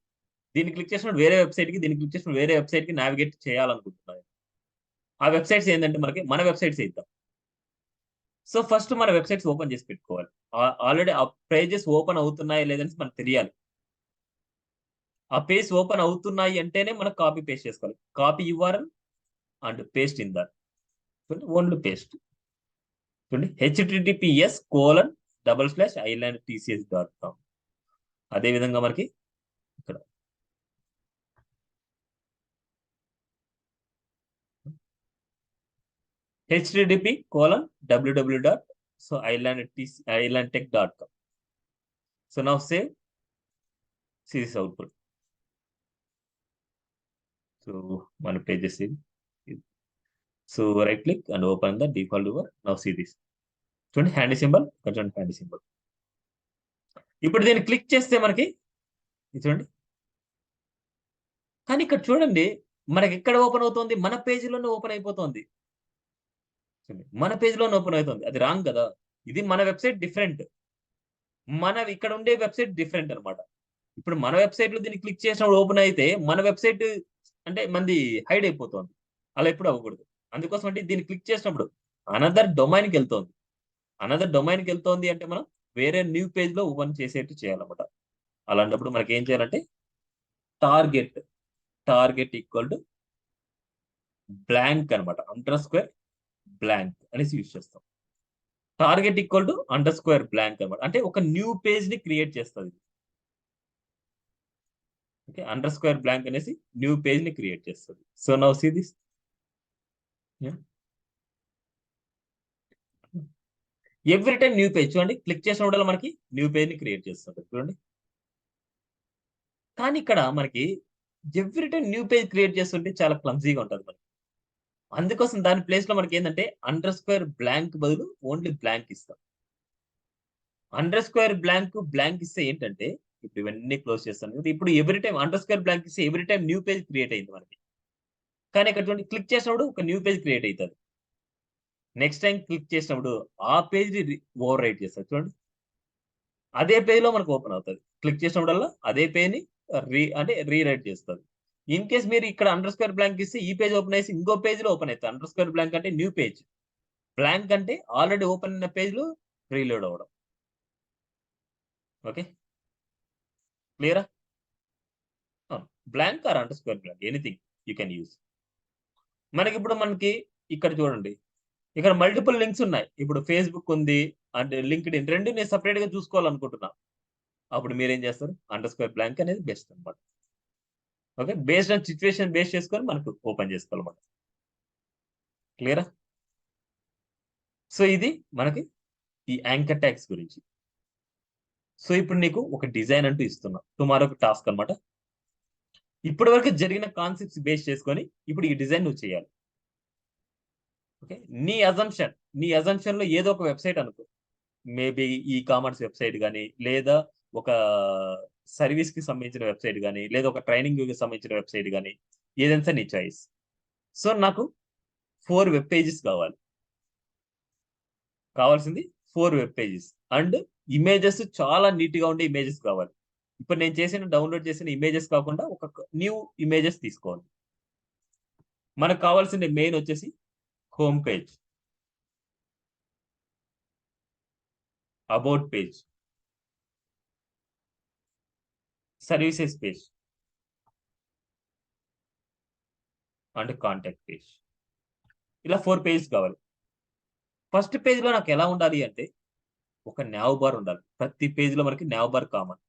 దీన్ని క్లిక్ చేసినప్పుడు వేరే వెబ్సైట్ కి, దీన్ని క్లిక్ చేసినప్పుడు వేరే వెబ్సైట్ కి నావిగేట్ చేయాలనుకుంటున్నాను. ఆ వెబ్సైట్స్ ఏంటంటే మనకి మన వెబ్సైట్స్ ఇద్దాం. సో ఫస్ట్ మన వెబ్సైట్స్ ఓపెన్ చేసి పెట్టుకోవాలి. ఆల్రెడీ ఆ పేజెస్ ఓపెన్ అవుతున్నాయా లేదని మనకు తెలియాలి. ఆ పేజ్ ఓపెన్ అవుతున్నాయి అంటేనే మనం కాపీ పేస్ట్ చేసుకోవాలి. Copy URL and paste in that, only paste. చూడండి, https://islandtcs.com. అదే విధంగా మనకి ఇక్కడ http://www.islandtech.com. So now save, see this output. So one page is in. So right click and open the default viewer. Now see this. చూడండి హ్యాండీ సింబల్, చూడండి హ్యాండీ సింబల్. ఇప్పుడు దీన్ని క్లిక్ చేస్తే మనకి చూడండి, కానీ ఇక్కడ చూడండి మనకి ఎక్కడ ఓపెన్ అవుతుంది, మన పేజీలోనే ఓపెన్ అయిపోతుంది. మన పేజీలోనే ఓపెన్ అవుతుంది, అది రాంగ్ కదా. ఇది మన వెబ్సైట్ డిఫరెంట్, మన ఇక్కడ ఉండే వెబ్సైట్ డిఫరెంట్ అనమాట. ఇప్పుడు మన వెబ్సైట్ లో దీన్ని క్లిక్ చేసినప్పుడు ఓపెన్ అయితే మన వెబ్సైట్ అంటే మంది హైడ్ అయిపోతుంది. అలా ఎప్పుడు అవ్వకూడదు. అందుకోసం అంటే దీన్ని క్లిక్ చేసినప్పుడు అనదర్ డొమైన్కి వెళ్తుంది. అనదర్ డొమైన్కి వెళ్తోంది అంటే మనం వేరే న్యూ పేజ్ లో ఓపెన్ చేసేట్టు చేయాలన్నమాట. అలాంటప్పుడు మనకి ఏం చేయాలంటే టార్గెట్ ఈక్వల్ టు బ్లాంక్ అనమాట, _బ్లాంక్ అనేసి యూజ్ చేస్తాం. టార్గెట్ ఈక్వల్ టు _బ్లాంక్ అనమాట, అంటే ఒక న్యూ పేజ్ ని క్రియేట్ చేస్తుంది. ఓకే, _బ్లాంక్ అనేసి న్యూ పేజ్ ని క్రియేట్ చేస్తుంది. So now see this. Every time new page, చూడండి క్లిక్ చేసినప్పుడు మనకి న్యూ పేజ్ ని క్రియేట్ చేస్తుంది. చూడండి, కానీ ఇక్కడ మనకి every time new page create చేస్తుంటే చాలా క్లమ్జీగా ఉంటుంది మనకి. అందుకోసం దాని ప్లేస్ లో మనకి ఏంటంటే _బ్లాంక్ బదులు ఓన్లీ బ్లాంక్ ఇస్తాం. _బ్లాంక్ ఇస్తే ఏంటంటే ఇప్పుడు ఇవన్నీ క్లోజ్ చేస్తాను కదా. ఇప్పుడు every time under square blank ఇస్తే every time new page create అయింది మనకి. కానీ ఇక్కడ చూడండి క్లిక్ చేసినప్పుడు ఒక న్యూ పేజ్ క్రియేట్ అవుతుంది. నెక్స్ట్ టైం క్లిక్ చేసినప్పుడు ఆ పేజ్ ఓవర్ రైట్ చేస్తారు చూడండి. అదే పేజ్ లో మనకు ఓపెన్ అవుతుంది. క్లిక్ చేసినప్పుడల్లా అదే పేజ్ ని రీరైట్ చేస్తుంది. ఇన్ కేస్ మీరు ఇక్కడ అండర్ స్క్వేర్ బ్లాంక్ ఇస్తే ఈ పేజ్ ఓపెన్ అయ్యి ఇంకో పేజ్ లో ఓపెన్ అవుతుంది. అండర్ స్క్వేర్ బ్లాంక్ అంటే న్యూ పేజ్, బ్లాంక్ అంటే ఆల్రెడీ ఓపెన్ అయిన పేజ్ లో రీలోడ్ అవ్వడం. ఓకే, క్లియరా? Blank or under square blank anything you can use. మనకి ఇక్కడ చూడండి, ఇక్కడ మల్టిపుల్ లింక్స్ ఉన్నాయి. ఇప్పుడు ఫేస్బుక్ ఉంది అంటే లింక్డ్ ఇన్, రెండు నేను సపరేట్ గా చూసుకోవాలనుకుంటున్నా. అప్పుడు మీరేం చేస్తారు, అండర్ స్క్వేర్ బ్లాంక్ అనేది బెస్ట్ అనమాట. Okay, based on situation base చేసుకొని మనకు ఓపెన్ చేసుకోవాలన్నమాట. క్లియరా? సో ఇది మనకి ఈ యాంకర్ ట్యాగ్స్ గురించి. సో ఇప్పుడు నీకు ఒక డిజైన్ అంటూ ఇస్తున్నా, టుమారో టాస్క్ అనమాట. ఇప్పటి వరకు జరిగిన కాన్సెప్ట్స్ బేస్ చేసుకొని ఇప్పుడు ఈ డిజైన్ నువ్వు చేయాలి. ఓకే, నీ అజంప్షన్ లో ఏదో ఒక వెబ్సైట్ అనుకో. మేబీ ఈ కామర్స్ వెబ్సైట్ కానీ, లేదా ఒక సర్వీస్ కి సంబంధించిన వెబ్సైట్ కానీ, లేదా ఒక ట్రైనింగ్ కి సంబంధించిన వెబ్సైట్ కానీ, ఏదైనా నీ చాయిస్. సో నాకు 4 వెబ్ పేజెస్ కావాల్సింది 4 వెబ్ పేజెస్ అండ్ ఇమేజెస్ చాలా నీట్ గా ఉండే ఇమేజెస్ కావాలి. ఇప్పుడు నేను డౌన్లోడ్ చేసిన ఇమేజెస్ కాకుండా ఒక న్యూ ఇమేజెస్ తీసుకోవాలి. మనకు కావాల్సిన మెయిన్ వచ్చేసి home page, about page, services page and contact page. ఇలా 4 పేజెస్ కావాలి. ఫస్ట్ పేజ్ లో నాకు ఎలా ఉండాలి అంటే ఒక nav బార్ ఉండాలి. ప్రతి పేజ్ లో మనకి nav బార్ కామన్.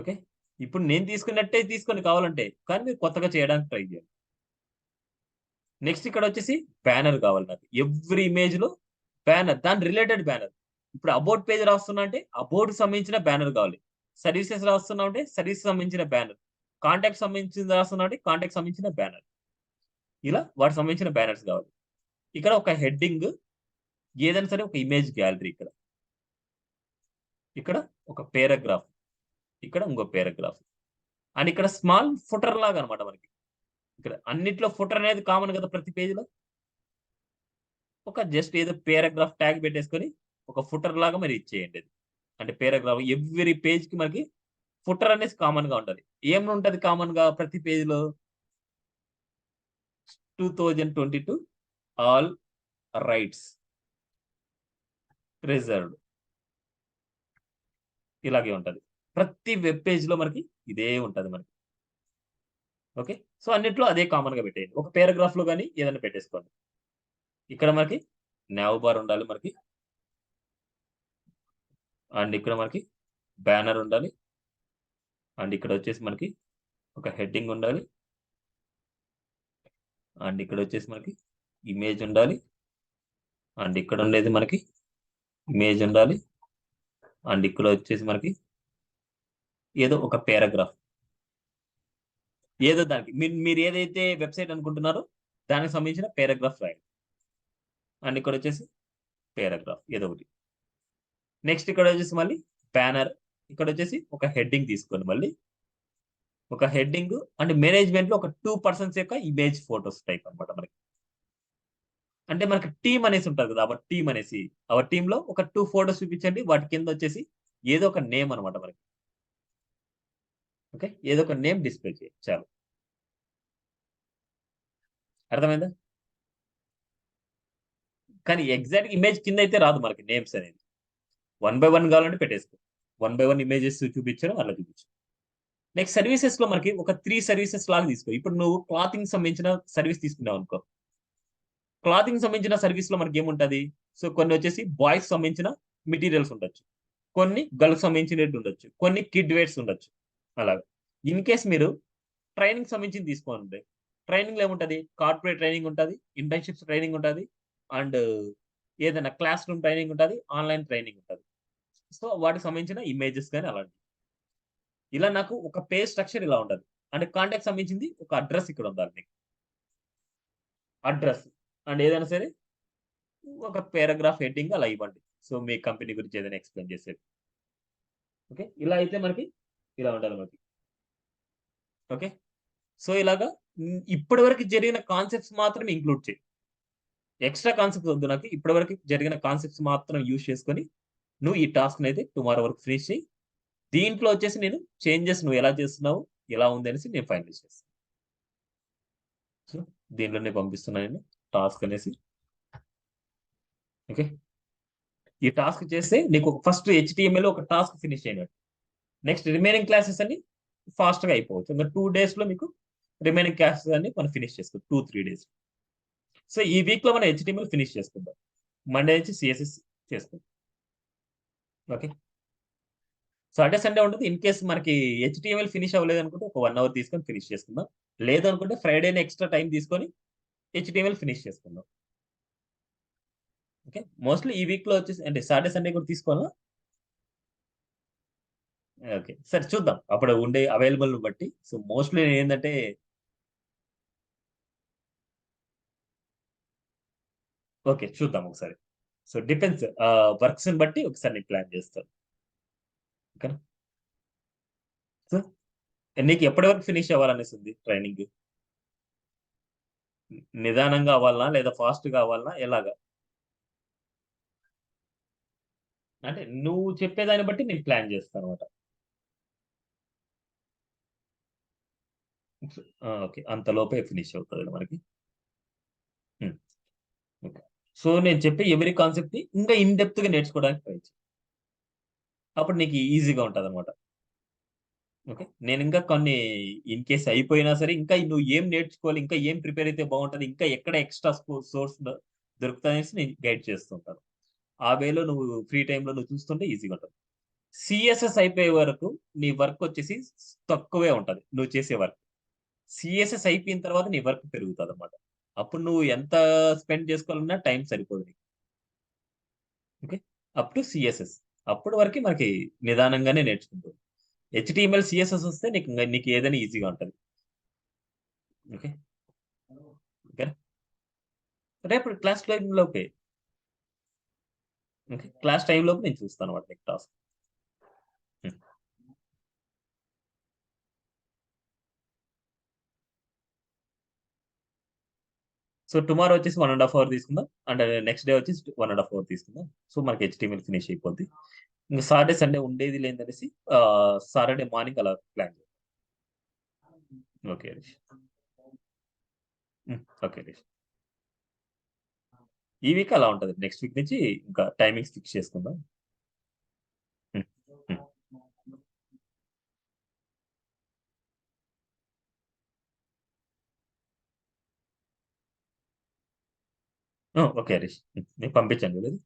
ఓకే, ఇప్పుడు నేను తీసుకున్నట్టే తీసుకొని కావాలంటే, కానీ మీరు కొత్తగా చేయడానికి ట్రై చేయండి. నెక్స్ట్ ఇక్కడ వచ్చేసి బ్యానర్ కావాలి నాకు. ఎవ్రీ ఇమేజ్ లో బ్యానర్, దాని రిలేటెడ్ బ్యానర్. ఇప్పుడు అబౌట్ పేజ్ రాస్తున్నా అంటే అబౌట్ సంబంధించిన బ్యానర్ కావాలి. సర్వీసెస్ రాస్తున్నా అంటే సర్వీస్ సంబంధించిన బ్యానర్. కాంటాక్ట్ సంబంధించిన రాస్తున్నా అంటే కాంటాక్ట్ సంబంధించిన బ్యానర్. ఇలా వాటికి సంబంధించిన బ్యానర్స్ కావాలి. ఇక్కడ ఒక హెడ్డింగ్, ఏదైనా సరే ఒక ఇమేజ్ గ్యాలరీ, ఇక్కడ ఒక పేరాగ్రాఫ్, ఇక్కడ ఇంకో పేరాగ్రాఫ్, అండ్ ఇక్కడ స్మాల్ ఫుటర్ లాగా అనమాట. మనకి ఇక్కడ అన్నిట్లో ఫుటర్ అనేది కామన్ కదా ప్రతి పేజ్ లో. ఒక జస్ట్ ఏదో పేరాగ్రాఫ్ ట్యాగ్ పెట్టేసుకొని ఒక ఫుటర్ లాగా మరి ఇచ్చేయండి. అంటే పేరాగ్రాఫ్ ఎవ్రీ పేజ్ కి మనకి ఫుటర్ అనేది కామన్ గా ఉంటది. ఏముంటది కామన్ గా ప్రతి పేజ్ లో? 2022 ఆల్ రైట్స్ రిజర్వ్డ్, ఇలాగే ఉంటది. ప్రతి వెబ్ పేజ్ లో మనకి ఇదే ఉంటది మనకి. ఓకే, సో అన్నిట్లో అదే కామన్ గా పెట్టేయండి. ఒక పేరాగ్రాఫ్ లో కానీ ఏదైనా పెట్టేసుకోండి. ఇక్కడ మనకి nav బార్ ఉండాలి మనకి, అండ్ ఇక్కడ మనకి బ్యానర్ ఉండాలి, అండ్ ఇక్కడ వచ్చేసి మనకి ఒక హెడ్డింగ్ ఉండాలి, అండ్ ఇక్కడ వచ్చేసి మనకి ఇమేజ్ ఉండాలి, అండ్ ఇక్కడ ఉండేది మనకి ఇమేజ్ ఉండాలి, అండ్ ఇక్కడ వచ్చేసి మనకి ఏదో ఒక పారాగ్రాఫ్, ఏదో దానికి మీరు ఏదైతే వెబ్సైట్ అనుకుంటున్నారో దానికి సంబంధించిన పారాగ్రాఫ్ రాయండి. అండ్ ఇక్కడ వచ్చేసి పారాగ్రాఫ్ ఏదో ఒకటి. నెక్స్ట్ ఇక్కడ వచ్చేసి మళ్ళీ బ్యానర్, ఇక్కడ వచ్చేసి ఒక హెడ్డింగ్ తీసుకోండి. మళ్ళీ ఒక హెడ్డింగ్ అండ్ మేనేజ్మెంట్ లో ఒక 2 పర్సన్స్ యొక్క ఇమేజ్ ఫోటోస్ టైప్ అనమాట మనకి. అంటే మనకి టీమ్ అనేసి ఉంటుంది కదా, అవర్ టీమ్ లో ఒక 2 ఫోటోస్ చూపించండి. వాటి కింద వచ్చేసి ఏదో ఒక నేమ్ అనమాట మనకి. ఓకే, ఏదో ఒక నేమ్ డిస్ప్లే చేయాలి చాలు. అర్థమైందా? కానీ ఎగ్జాక్ట్ ఇమేజ్ కింద అయితే రాదు మనకి నేమ్స్ అనేది. 1 by 1 కావాలంటే పెట్టేసుకో. 1 by 1 ఇమేజెస్ చూపించడం అలా చూపించు. నెక్స్ట్ సర్వీసెస్ లో మనకి ఒక 3 సర్వీసెస్ లాగా తీసుకో. ఇప్పుడు నువ్వు క్లాతింగ్ సంబంధించిన సర్వీస్ తీసుకున్నావు అనుకో. క్లాతింగ్ సంబంధించిన సర్వీస్ లో మనకి ఏముంటది? సో కొన్ని వచ్చేసి బాయ్స్ సంబంధించిన మెటీరియల్స్ ఉండొచ్చు, కొన్ని గర్ల్స్ సంబంధించినట్టు ఉండొచ్చు, కొన్ని కిడ్ వేర్స్ ఉండొచ్చు. అలాగా ఇన్ కేస్ మీరు ట్రైనింగ్ సంబంధించి తీసుకోండి. ట్రైనింగ్ లో ఏముంటది? కార్పొరేట్ ట్రైనింగ్ ఉంటుంది, ఇంటర్న్షిప్స్ ట్రైనింగ్ ఉంటుంది, అండ్ ఏదైనా క్లాస్ రూమ్ ట్రైనింగ్ ఉంటుంది, ఆన్లైన్ ట్రైనింగ్ ఉంటుంది. సో వాటికి సంబంధించిన ఇమేజెస్ కానీ అలాంటి. ఇలా నాకు ఒక పేజ్ స్ట్రక్చర్ ఇలా ఉంటుంది. అండ్ కాంటాక్ట్ సంబంధించింది ఒక అడ్రస్ ఇక్కడ ఉండాలి మీకు. అడ్రస్ అండ్ ఏదైనా సరే ఒక పారాగ్రాఫ్ హెడ్డింగ్ అలా ఇవ్వండి. సో మీ కంపెనీ గురించి ఏదైనా ఎక్స్ప్లెయిన్ చేసేది. ఓకే. ఇలా అయితే మనకి ఇలా ఉండాలి మనకి. ఓకే. సో, ఇలాగా ఇప్పటి వరకు జరిగిన కాన్సెప్ట్స్ మాత్రమే ఇంక్లూడ్ చెయి. ఎక్స్‌ట్రా కాన్సెప్ట్స్ వద్దు నాకు. ఇప్పటి వరకు జరిగిన కాన్సెప్ట్స్ మాత్రం యూజ్ చేసుకొని, నువ్వు ఈ టాస్క్‌నైతే టుమారో వరకు ఫినిష్ చెయి. దీంట్లో వచ్చేసి నేను చేంజెస్ నువ్వు ఎలా చేస్తున్నావు, ఎలా ఉంది అనేసి నేను ఫైనలైజ్ చేస్తాను. సో, దీంట్లోనే పంపిస్తున్నా నేను టాస్క్ అనేసి. ఓకే. ఈ టాస్క్ చేస్తే నీకు ఫస్ట్ హెచ్‌టీఎంఎల్ ఒక టాస్క్ ఫినిష్ అయినట్టు. నెక్స్ట్ రిమైనింగ్ క్లాసెస్ అన్ని ఫాస్ట్‌గా అయిపోవచ్చు. ఇంక 2 డేస్‌లో మీకు రిమైనింగ్ క్లాసెస్ అన్ని మనం ఫినిష్ చేసుకోవచ్చు. 2, 3 డేస్. సో, ఈ వీక్‌లో మనం హెచ్‌టీఎంఎల్ ఫినిష్ చేసుకుందాం. మండే నుంచి సీఎస్ఎస్ చేసుకుందాం. ఓకే. సాటర్డే, సండే ఉండదు. ఇన్ కేస్ మనకి హెచ్‌టీఎంఎల్ ఫినిష్ అవ్వలేదనుకుంటే ఒక 1 అవర్ తీసుకొని ఫినిష్ చేసుకుందాం. లేదనుకుంటే ఫ్రైడే‌నే ఎక్స్‌ట్రా టైమ్ తీసుకొని హెచ్‌టీఎంఎల్ ఫినిష్ చేసుకుందాం. ఓకే. మోస్ట్‌లీ ఈ వీక్‌లో వచ్చేసి అంటే సాటర్డే, సండే కూడా తీసుకోవాలా? ఓకే. సరే చూద్దాం. అప్పుడు ఉండే అవైలబుల్‌ని బట్టి. సో, మోస్ట్‌లీ ఏందంటే ఓకే. చూద్దాం ఒకసారి. సో, డిపెండ్స్ వర్క్స్‌ని బట్టి ఒకసారి నేను ప్లాన్ చేస్తాను. ఓకేనా? సో, నీకు ఎప్పటి వరకు ఫినిష్ అవ్వాలనేసుంది ట్రైనింగ్? నిదానంగా అవ్వాలనా? లేదా ఫాస్ట్‌గా అవ్వాలనా? ఎలాగా? అంటే నువ్వు చెప్పేదాన్ని బట్టి నేను ప్లాన్ చేస్తానన్నమాట. ఓకే. అంతలోపే ఫినిష్ అవుతది మనకి. హ్మ్. ఓకే. సో, నేను చెప్పే ఎవ్రి కాన్సెప్ట్‌ని ఇంకా ఇన్ డెప్త్‌గా నేర్చుకోవడానికి ట్రై చెయి. అప్పుడు నీకు ఈజీగా ఉంటదన్నమాట. ఓకే. నేనింకా కొన్ని ఇన్ కేస్ అయిపోయినా సరే, ఇంకా నువ్వు ఏం నేర్చుకోవాలి, ఇంకా ఏం ప్రిపేర్ అయితే బాగుంటది, ఇంకా ఎక్కడ ఎక్స్‌ట్రా సోర్స్ దొరుకుతాయనేసి నేను గైడ్ చేస్తూ ఉంటాను. ఆ వేలో నువ్వు ఫ్రీ టైమ్‌లో నువ్వు చూస్తుంటే ఈజీగా ఉంటది. సీఎస్ఎస్ అయిపోయే వరకు నీ వర్క్ వచ్చేసి తక్కువే ఉంటది. నువ్వు చేసే వర్క్. సీఎస్ఎస్ అయిపోయిన తర్వాత నీ వర్క్ పెరుగుతదన్నమాట. అప్పుడు నువ్వు ఎంత స్పెండ్ చేసుకోవాలన్నా టైం సరిపోదు నీకు. ఓకే. Up to CSS. అప్పటి వరకి మనకి నిదానంగానే నేర్చుకుంటూ హెచ్‌టీఎంఎల్, సీఎస్ఎస్ వస్తే నీకు ఏదైనా ఈజీగా ఉంటది. ఓకే. ఓకేనా? రేపు క్లాస్ టైమ్‌లోపే. ఓకే. క్లాస్ టైమ్‌లోపు నేను చూస్తానన్నమాట నీకు టాస్క్. హ్మ్. సో, టుమారో వచ్చేసి 1 ½ అవర్ తీసుకుందాం. అండ్ నెక్స్ట్ డే వచ్చేసి 1 ½ అవర్ తీసుకుందాం. సో, మనకి హెచ్‌టీఎంఎల్ ఫినిష్ అయిపోద్ది. ఇంక సాటర్‌డే, సండే ఉండేది లేదనేసి సాటర్‌డే మార్నింగ్ అలా ప్లాన్ చేద్దాం. ఓకే. హరీష్. హ్మ్. ఓకే. హరీష్. ఈ వీక్ అలా ఉంటది. నెక్స్ట్ వీక్ నుంచి ఇంకా టైమింగ్స్ ఫిక్స్ చేసుకుందాం. హ్మ్. హ్మ్. ఓకే. హరీష్. హ్మ్. మీకు పంపించాను కదా! ఇది.